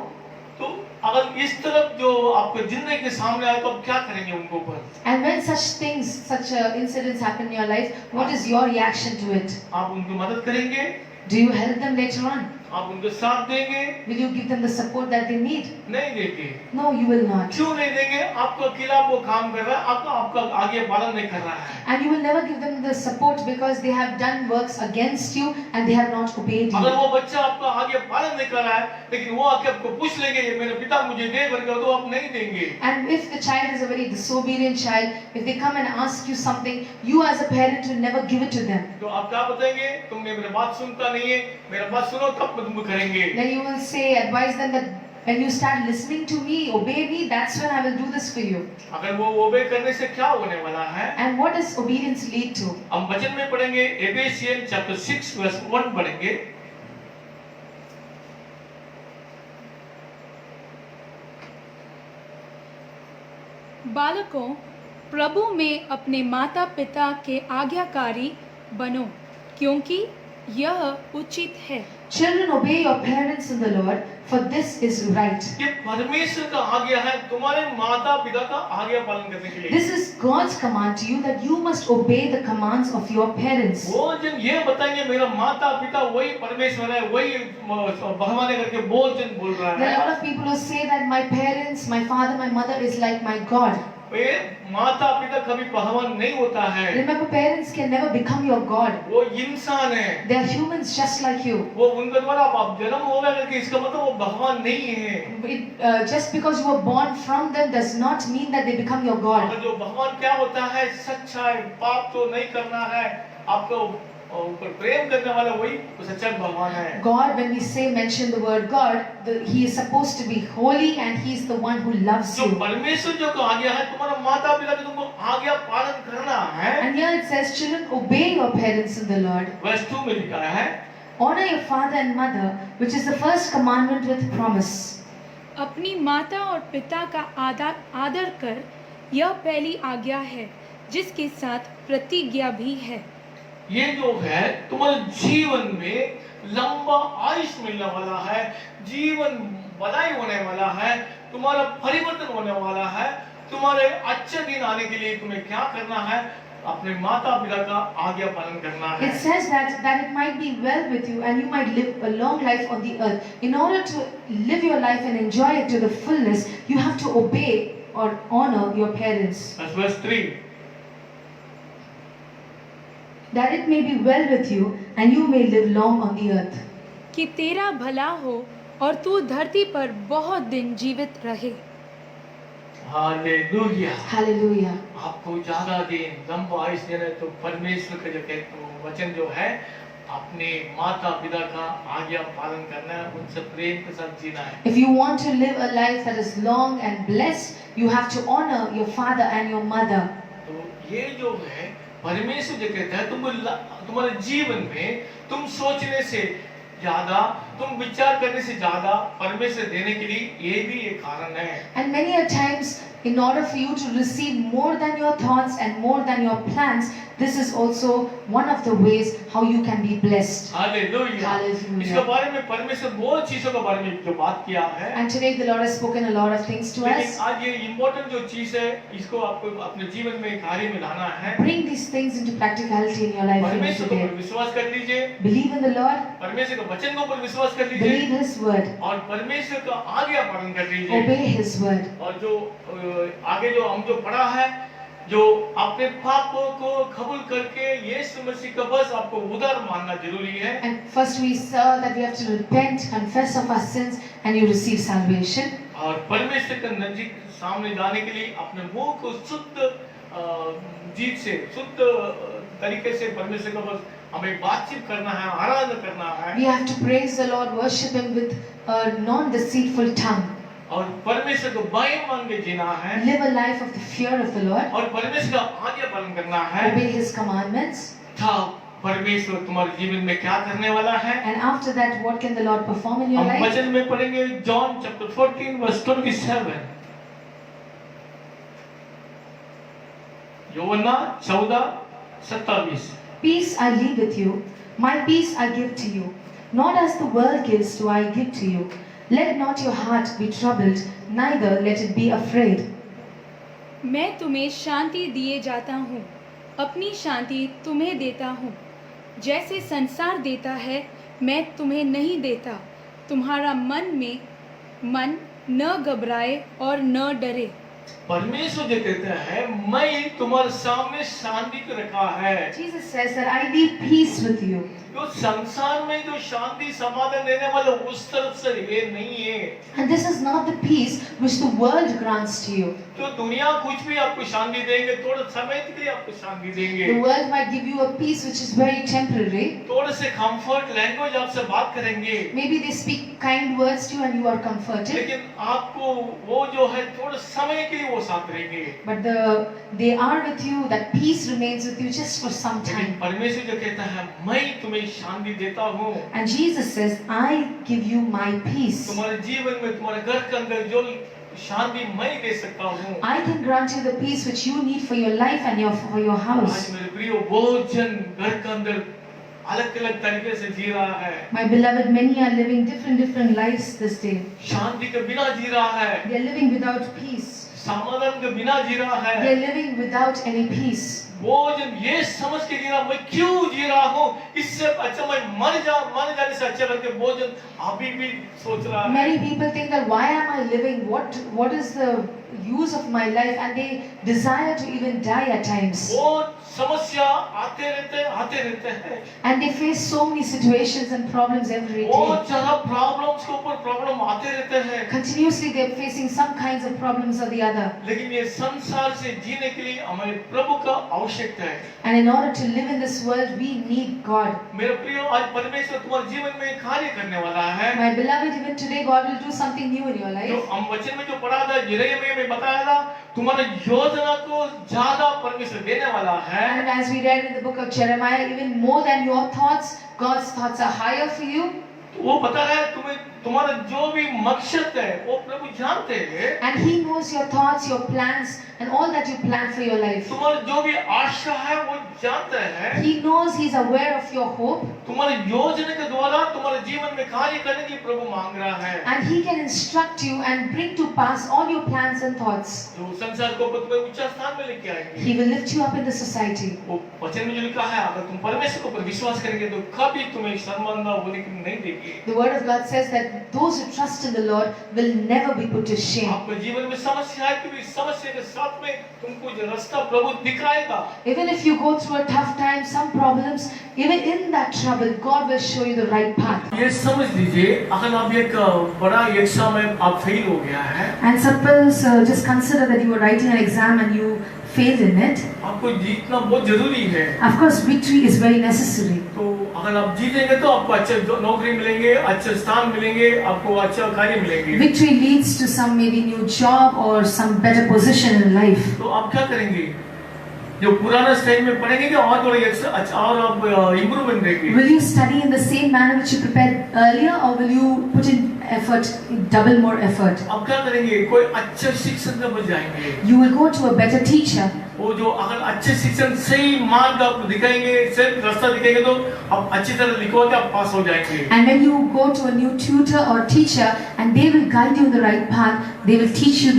तो अगर इस तरफ जो आपको जिंदगी के सामने आए, तो आप क्या करेंगे उनको ऊपर? And when such things, such incidents happen in your life, what is your reaction to it? आप उनकी मदद करेंगे? Do you help them later on? आप उनके साथ देंगे? Will you give them the support that they need? नहीं देंगे। No, you will not. क्यों नहीं देंगे? आपका खिलाफ वो काम कर रहा है, आपका आगे पालन नहीं कर रहा है। And you will never give them the support because they have done works against you and they have not obeyed अगर you. वो बच्चा आपका आगे पालन नहीं कर रहा है, लेकिन वो आके आपको पूछ लेंगे ये मेरे पिता मुझे दे करके, तो आप नहीं देंगे। And if the child is a very disobedient child, if they come and ask you something, you as a parent will never give it to them. तो आप क्या बताएंगे? तुमने मेरी बात सुनता नहीं है, मेरा बात सुनो तब तुम करेंगे। Then you will say, advise them that when you start listening to me, obey me, that's when I will do this for you. अगर वो ओबे करने से क्या होने वाला है? And what does obedience lead to? हम वचन में पढ़ेंगे, एफेसियन चैप्टर 6 वर्स 1 पढ़ेंगे। बालकों, प्रभु में अपने माता पिता के आज्ञाकारी बनो, क्योंकि यह उचित है। Children, obey your parents in the Lord, for this is right. ये परमेश्वर का आज्ञा है तुम्हारे माता पिता का आज्ञा पालन करने के लिए। This is God's command to you that you must obey the commands of your parents. वो जन ये बताएंगे मेरा माता पिता वही परमेश्वर है, वही भगवान है करके बहुत जन बोल रहा There are a है। lot of people who say that my parents, my father, my mother is like my God. ये माता पिता कभी भगवान नहीं होता है। Remember, parents can never become your God. वो इंसान है। They are humans just like you. वो उनके द्वारा आप जन्म हो गया करके इसका मतलब वो भगवान नहीं है। Just because you were born from them does not mean that they become your God. अगर जो भगवान क्या होता है, सच्चाई, पाप तो नहीं करना है, आपको ऊपर प्रेम करने वाला वही सच्चा भगवान है। God, when we say mention the word God, He is supposed to be holy and He is the one who loves जो you. परमेश्वर जो को आज्ञा है, तुम्हारा माता पिता की तुमको आज्ञा पालन करना है। And here it says, children, obey your parents in the Lord. वर्ष 2 में लिखा है, Honor your father and mother, which is the first commandment with promise. अपनी माता और पिता का आदर कर, यह पहली आज्ञा है, जिसके साथ प्रतिज्ञा भी है। ये जो है तुम्हारे जीवन में लंबा आयुष्य मिलने वाला है, जीवन भलाई होने वाला है, तुम्हारा परिवर्तन होने वाला है। तुम्हारे अच्छे दिन आने के लिए तुम्हें क्या करना है? अपने माता पिता का आज्ञा पालन करना है। It says that it might be well with you and you might live a long life on the earth. In order to live your life and enjoy it to the fullness, you have to obey or honor your parents. That's verse 3. That it may be well with you and you may live long on the earth. कि तेरा भला हो और तू धरती पर बहुत दिन जीवित रहे। हालेलुया। Hallelujah. आपको ज्यादा दिन लंबा आयुष्य देना है, तो परमेश्वर का जो वचन जो है, अपने माता पिता का आज्ञा पालन करना है, उनसे प्रेम के साथ जीना है। If you want to live a life that is long and blessed, you have to honor your father and your mother. तो ये जो है परमेश्वर जो कहता है, तुम्हारे जीवन में तुम सोचने से ज्यादा, तुम विचार करने से ज्यादा परमेश्वर देने के लिए ये भी एक कारण है। And many a times, in order for you to receive more than your thoughts and more than your plans, this is also one of the ways how you can be blessed. Hallelujah. Hallelujah. इसके बारे में परमेश्वर बहुत चीजों के बारे में जो बात किया है। And today the Lord has spoken a lot of things to लेकिन us. आज ये इम्पोर्टेंट जो चीज है, इसको आपको अपने जीवन में कार्य में लाना है। Bring these things into practicality in your life even परमेश्वर को today. विश्वास कर लीजिए, Believe in the Lord, परमेश्वर के वचन को ऊपर विश्वास कर लीजिए, believe His word, और परमेश्वर का आज्ञा पालन कर लीजिए। obey His word. और जो आगे जो हम जो पढ़ा है, जो अपने पापों को कबूल करके यीशु मसीह का बस आपको उद्धार मानना जरूरी है। And first we saw that we have to repent, confess of our sins, and you receive salvation. और परमेश्वर के नजदीक सामने जाने के लिए अपने मुंह को शुद्ध जीव से, शुद्ध तरीके से परमेश्वर का बस हमें बातचीत करना है, आराधना करना है We have to praise the Lord, worship Him with a non-deceitful tongue. और परमेश्वर को भय मान के जीना है Live a life of the fear of the Lord. और परमेश्वर का आज्ञा पालन करना है। Obey His commandments. था परमेश्वर तुम्हारे जीवन में क्या करने वाला है। And after that, what can the Lord perform in your हम life? वचन में पढ़ेंगे जॉन चैप्टर 14 वर्स 27। यूहन्ना 14:27। Peace I leave with you, my peace I give to you. Not as the world gives do I give to you. Let not your heart be troubled, neither let it be afraid. मैं तुम्हें शांति दिए जाता हूँ, अपनी शांति तुम्हें देता हूँ। जैसे संसार देता है, मैं तुम्हें नहीं देता। तुम्हारा मन न घबराए और न डरे। परमेश्वर जो कहते हैं मैं तुम्हारे सामने शांति को रखा है। Jesus says that I leave peace with you. जो संसार में जो शांति समाधान देने वाला उस तरफ से ये नहीं है। And this is not the peace which the world grants to you. तो दुनिया कुछ भी आपको शांति देंगे, थोड़ा समय के लिए आपको शांति देंगे। The world might give you a peace which is very temporary. थोड़े से कंफर्ट लैंग्वेज आपसे बात करेंगे। Maybe they speak kind words to you and you are comforted. लेकिन आपको वो जो है थोड़ा समय के लिए वो साथ रहेंगे। But they are with you, that peace remains with you just for some लेकिन time. परमेश्वर जो कहता है मैं तुम्हें शांति देता हूँ। And Jesus says, I give you my peace. तुम्हारे जीवन में तुम्हारे घर के अंदर जो शांति मैं दे सकता हूँ। I can grant you the peace which you need for your life and for your house. आज मेरे प्रियो बहुत जन घर के अंदर अलग-अलग तरीके से जी रहा है। My beloved, many are living different lives this day. शांति के बिना जी रहा है। They are living without peace. समाधान के बिना जी रहा They है। are living without any peace. वो जन ये समझ के जी रहा मैं क्यों जी रहा हूँ, इससे अच्छा मैं मर जाने से अच्छा करके वो जन अभी भी सोच रहा है। Many people think that why am I living? What is the use of my life? And they desire to even die at times. वो समस्या आते रहते हैं। And they face so many situations and problems every वो day. जहाँ problems के ऊपर problem आते रहते हैं। Continuously they are facing some kinds of problems or the other. लेकिन ये संसार से जीने के लिए हमें प्रभु का आवश्यकता है। And in order to live in this world, we need God. मेरे प्रियो आज परमेश्वर तुम्हारे जीवन में कार्य करने वाला है। My beloved, even today God will do something new in your जो life. हम वचन में जो पढ़ा था, यिर्मयाह में बताया था, तुम्हारे योजना को ज्यादा परमेश्वर देने वाला है। And as we read in the book of Jeremiah, even more than your thoughts, God's thoughts are higher for you. वो बता रहा है तुम्हें तुम्हारा जो भी मकसद है वो प्रभु जानते हैं। And He knows your thoughts, your plans, and all that you plan for your life. तुम्हारा जो भी आशा है वो जानता है। He knows, He's aware of your hope. तुम्हारे योजना के द्वारा तुम्हारे जीवन में कार्य करने के लिए प्रभु मांग रहा है। And He can instruct you and bring to pass all your plans and thoughts. जो संसार को तुम्हें ऊंचा स्थान में लेके आएंगे। He will lift you up in the society. वो वचन में जो लिखा है अगर तुम परमेश्वर के ऊपर विश्वास करेंगे तो कभी तुम्हें शर्मिंदा होने की नहीं देगी। The word of God says that those who trust in the Lord will never be put to shame. आपके जीवन में समस्या है कि समस्या के साथ में तुमको जो रास्ता प्रभु दिखाएगा। Even if you go through a tough time, some problems, even in that trouble, God will show you the right path. ये समझ लीजिए अगर आप एक बड़ा एग्जाम में आप फेल हो गया है। And suppose just consider that you were writing an exam and you failed in it. आपको जीतना बहुत जरूरी है। Of course, victory is very necessary. तो अगर आप जीतेंगे तो आपको अच्छे नौकरी मिलेंगे, अच्छे स्थान मिलेंगे, आपको अच्छा कार्य मिलेंगे। Victory leads to some maybe new job or some better position in life. तो आप क्या करेंगे? जो पुराना स्टाइल में पढ़ेंगे कि और थोड़ा अच्छा और आप इम्प्रूवमेंट देंगे? Will you study in the same manner which you prepared earlier, or will you put in effort, double more effort? आप क्या करेंगे? कोई अच्छे शिक्षक के पास जाएंगे। You will go to a better teacher. वो जो अगर अच्छे शिक्षक सही मार्ग आपको दिखाएंगे, सही रास्ता दिखाएंगे तो आप अच्छी तरह लिखोगे, आप पास हो जाएंगे। And when you go to a new tutor or teacher and they will guide you in the right path, they will teach you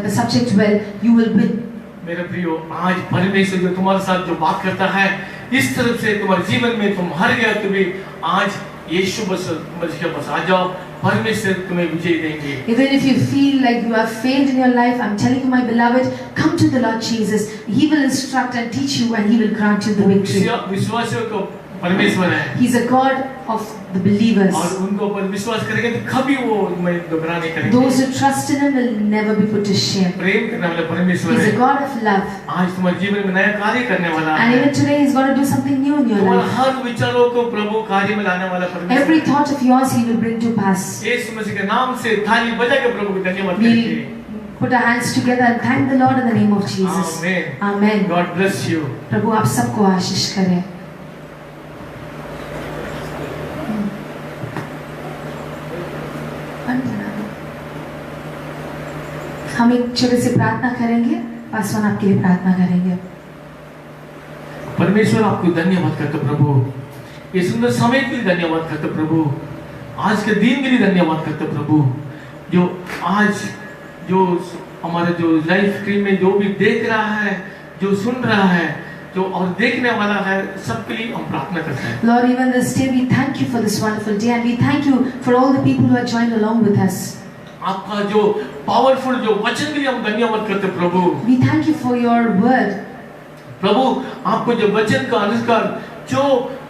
the subject well, you will win. मेरे प्रियो आज परमेश्वर जो तुम्हारे साथ जो बात करता है इस तरफ से तुम्हारे जीवन में तुम हार गया तो भी आज यीशु मसीह के पास आ जाओ, परमेश्वर तुम्हें विजय देंगे। Even if you feel like you have failed in your life, I'm telling you, my beloved, come to the Lord Jesus. He will instruct and teach you, and He will grant you the victory. विश्वासियों को परमेश्वर है। He's a God of the believers. और उनको ऊपर विश्वास करेंगे तो कभी वो मैं दोगुना नहीं करेंगे। Those who trust in Him will never be put to shame. प्रेम करने वाला परमेश्वर He's है। a God of love. आज तुम्हारे जीवन में नया कार्य करने वाला And है। even today He's going to do something new in your तुम्हारे life. हर विचारों को प्रभु कार्य में लाने वाला परमेश्वर Every है। thought of yours He will bring to pass. यीशु मसीह के नाम से थाली बजा के प्रभु को धन्यवाद We'll करेंगे। put our hands together and thank the Lord in the name of Jesus. Amen. Amen. God bless you. प्रभु आप सबको आशीष करें। हम एक छोटे से प्रार्थना करेंगे। पासवान आपके लिए प्रार्थना करेंगे। परमेश्वर आपको धन्यवाद करते प्रभु, ये सुंदर समय के लिए धन्यवाद करते प्रभु, आज के दिन के लिए धन्यवाद करते प्रभु, जो आज जो हमारे जो लाइव स्ट्रीम में जो भी देख रहा है, जो सुन रहा है, जो और देखने वाला है, सबके लिए हम प्रार्थना करते हैं। Lord, even this day we thank you for this wonderful day and we thank you for all the people who have joined along with us. आपका जो पावरफुल जो वचन के लिए हम धन्यवाद करते प्रभु। We thank you for your word. प्रभु आपको जो वचन का अनुसार जो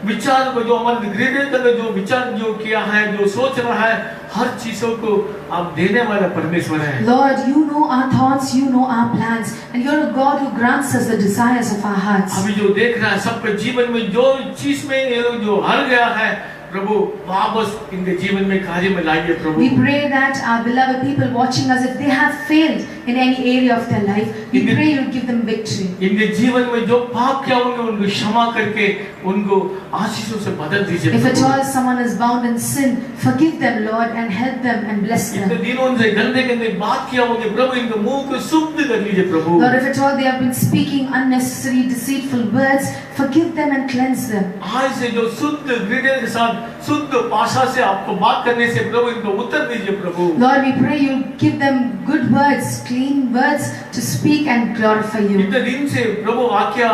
विचार को जो हमारे हृदय के अंदर जो विचार जो किया है, जो सोच रहा है, हर चीजों को आप देने वाला परमेश्वर है। Lord, you know our thoughts, you know our plans, and you're a God who grants us the desires of our hearts. अभी जो देख रहा है सबके जीवन में जो चीज में ये लोग जो हर गया है, प्रभु वापस इनके जीवन में कार्य में लाइए प्रभु। We pray that our beloved people watching us, if they have failed in any area of their life, we pray you give them victory. इनके जीवन में जो पाप किया होंगे उनको क्षमा करके उनको आशीषों से बदल दीजिए। If at all someone is bound in sin, forgive them, Lord, and help them and bless इतने them. दिनों से गंदे गंदे बात किया होंगे प्रभु, इनके मुंह को शुद्ध कर लीजिए प्रभु। Lord, if at all they have been speaking unnecessary, deceitful words, forgive them and cleanse them. आज से जो शुद्ध हृदय के साथ शुद्ध भाषा से आपको बात करने से प्रभु इनको उत्तर दीजिए प्रभु। Lord, we pray you give them good words, clean words to speak and glorify you. इतने दिन से प्रभु आज्ञा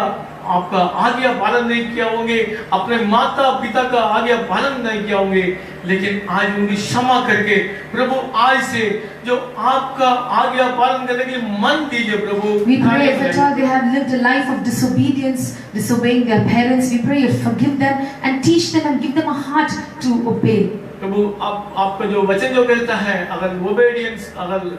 आपका आज्ञा पालन नहीं किया होंगे, अपने माता पिता का आज्ञा पालन नहीं किया होंगे, लेकिन आज उनकी क्षमा करके प्रभु आज से जो आपका आज्ञा पालन करने के लिए मन दीजिए प्रभु। We pray if at all they have lived a life of disobedience, disobeying their parents, we pray you forgive them and teach them and give them a heart to obey. प्रभु आपका जो वचन जो कहता है, अगर ओबेडियंस अगर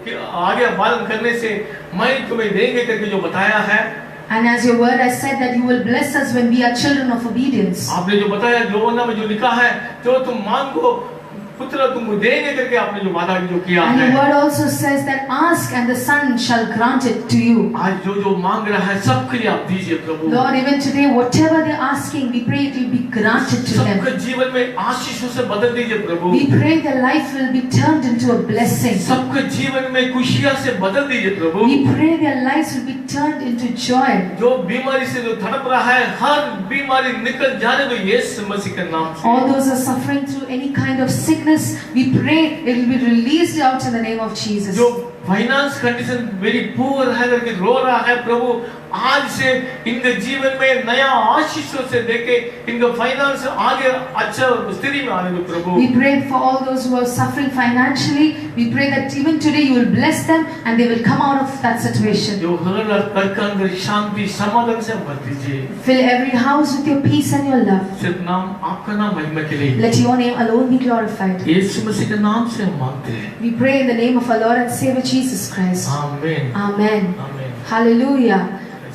आज्ञा पालन करने से मैं तुम्हें देंगे करके जो बताया है, And as your word has said that you will bless us when we are children of obedience. आपने जो बताया योना में जो लिखा है, जो तुम मांगो पुत्र तुमको देंगे करके आपने जो वादा जो किया And है। your word also says that ask and the Son shall grant it to you. आज जो मांग रहा है सबके लिए आप दीजिए प्रभु। Lord, even today, whatever they are asking, we pray it will be granted to them. सबके जीवन में आशीषों से बदल दीजिए प्रभु। We pray their life will be turned into a blessing. सबके जीवन में खुशियां से बदल दीजिए प्रभु। We pray their lives will be turned into joy. जो बीमारी से जो तड़प रहा है, हर बीमारी निकल जाने दो यीशु मसीह के नाम से। All those who are suffering through any kind of sickness, we pray it will be released out in the name of Jesus. जो फाइनेंस कंडीशन वेरी पुअर है करके रो रहा है प्रभु, आज से इनके जीवन में नया आशीषों से देके इनका फाइनेंस आगे अच्छा स्थिति में आने दो प्रभु। We pray for all those who are suffering financially. We pray that even today you will bless them and they will come out of that situation. जो हर घर के अंदर शांति समाधान से भर दीजिए। Fill every house with your peace and your love. सिर्फ नाम आपका नाम महिमा के लिए Let your name alone be glorified. यीशु मसीह के नाम से हम मांगते हैं। We pray in the name of our Lord and Savior Jesus Christ. आमीन Amen. आमीन। Hallelujah.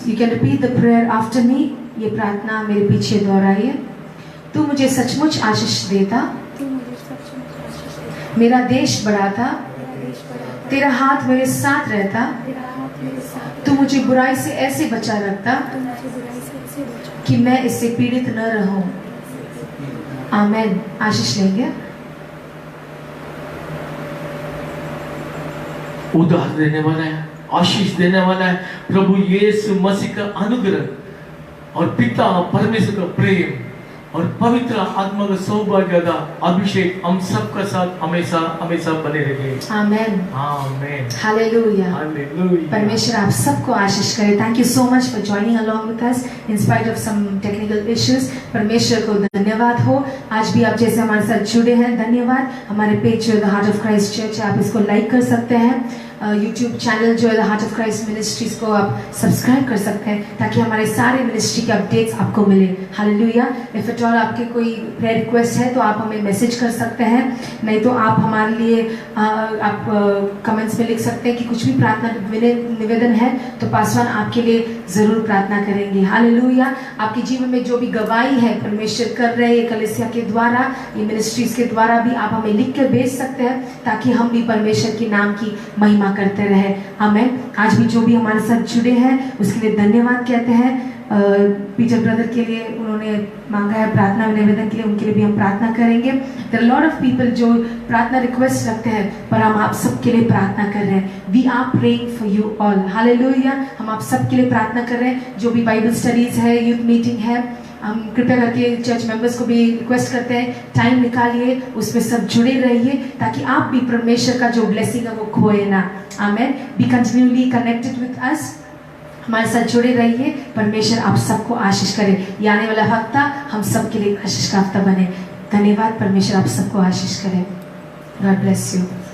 You can repeat the prayer after me. ये प्रार्थना मेरे पीछे दोहराइए। तू मुझे सचमुच आशीष देता, तू मुझे सचमुच आशीष दे, मेरा देश बढ़ाता, मेरा देश बढ़ाता, तेरा हाथ मेरे साथ रहता, तेरा हाथ मेरे साथ, तू मुझे बुराई से ऐसे बचा रखता तू मुझे बुराई से ऐसे बचा कि मैं इससे पीड़ित न रहूं। आमेन। आशीष लेंगे। उद्धार देने वाला है, आशीष देने वाला है प्रभु यीशु मसीह का अनुग्रह और पिता परमेश्वर का प्रेम और पवित्र आत्मा का सौभाग्य का अभिषेक हम सबका साथ हमेशा हमेशा बने रहे। आमेन। आमीन। हालेलुया। हालेलुया। परमेश्वर आप सबको आशीष करे। Thank you so much for joining along with us in spite of some technical issues. परमेश्वर को धन्यवाद हो, आज भी आप जैसे हमारे साथ जुड़े हैं, धन्यवाद। हमारे पेज जो the heart of Christ church है, आप इसको लाइक कर सकते हैं यूट्यूब चैनल जो है the heart of Christ ministries को आप सब्सक्राइब कर सकते हैं ताकि हमारे सारे मिनिस्ट्री के अपडेट्स आपको मिले। हालेलुया। इफ एट ऑल आपके कोई प्रेयर रिक्वेस्ट है तो आप हमें मैसेज कर सकते हैं, नहीं तो आप हमारे लिए आप कमेंट्स में लिख सकते हैं कि कुछ भी प्रार्थना निवेदन है तो पासवान आपके लिए ज़रूर प्रार्थना करेंगे। हालेलुया। आपके जीवन में जो भी गवाही है परमेश्वर कर रहे हैं कलीसिया के द्वारा, ये मिनिस्ट्रीज के द्वारा भी आप हमें लिख कर भेज सकते हैं ताकि हम भी परमेश्वर के नाम की महिमा करते रहे। आमीन। आज भी जो भी हमारे साथ जुड़े हैं उसके लिए धन्यवाद कहते हैं। पीटर ब्रदर के लिए उन्होंने मांगा है प्रार्थना निवेदन के लिए, उनके लिए भी हम प्रार्थना करेंगे। There are lot of people जो प्रार्थना रिक्वेस्ट रखते हैं, पर हम आप सबके लिए प्रार्थना कर रहे हैं। We are praying for you all. Hallelujah. हम आप सबके लिए प्रार्थना कर रहे हैं। जो भी बाइबल स्टडीज है, यूथ मीटिंग है, हम कृपया करके चर्च मेंबर्स को भी रिक्वेस्ट करते हैं टाइम निकालिए, उसमें सब जुड़े रहिए ताकि आप भी परमेश्वर का जो ब्लेसिंग है वो खोए ना। Amen. Be continuously connected with us, हमारे साथ जुड़े रहिए। परमेश्वर आप सबको आशीष करे। ये आने वाला हफ्ता हम सबके लिए आशीष का हफ्ता बने। धन्यवाद। परमेश्वर आप सबको आशीष करे। God bless you.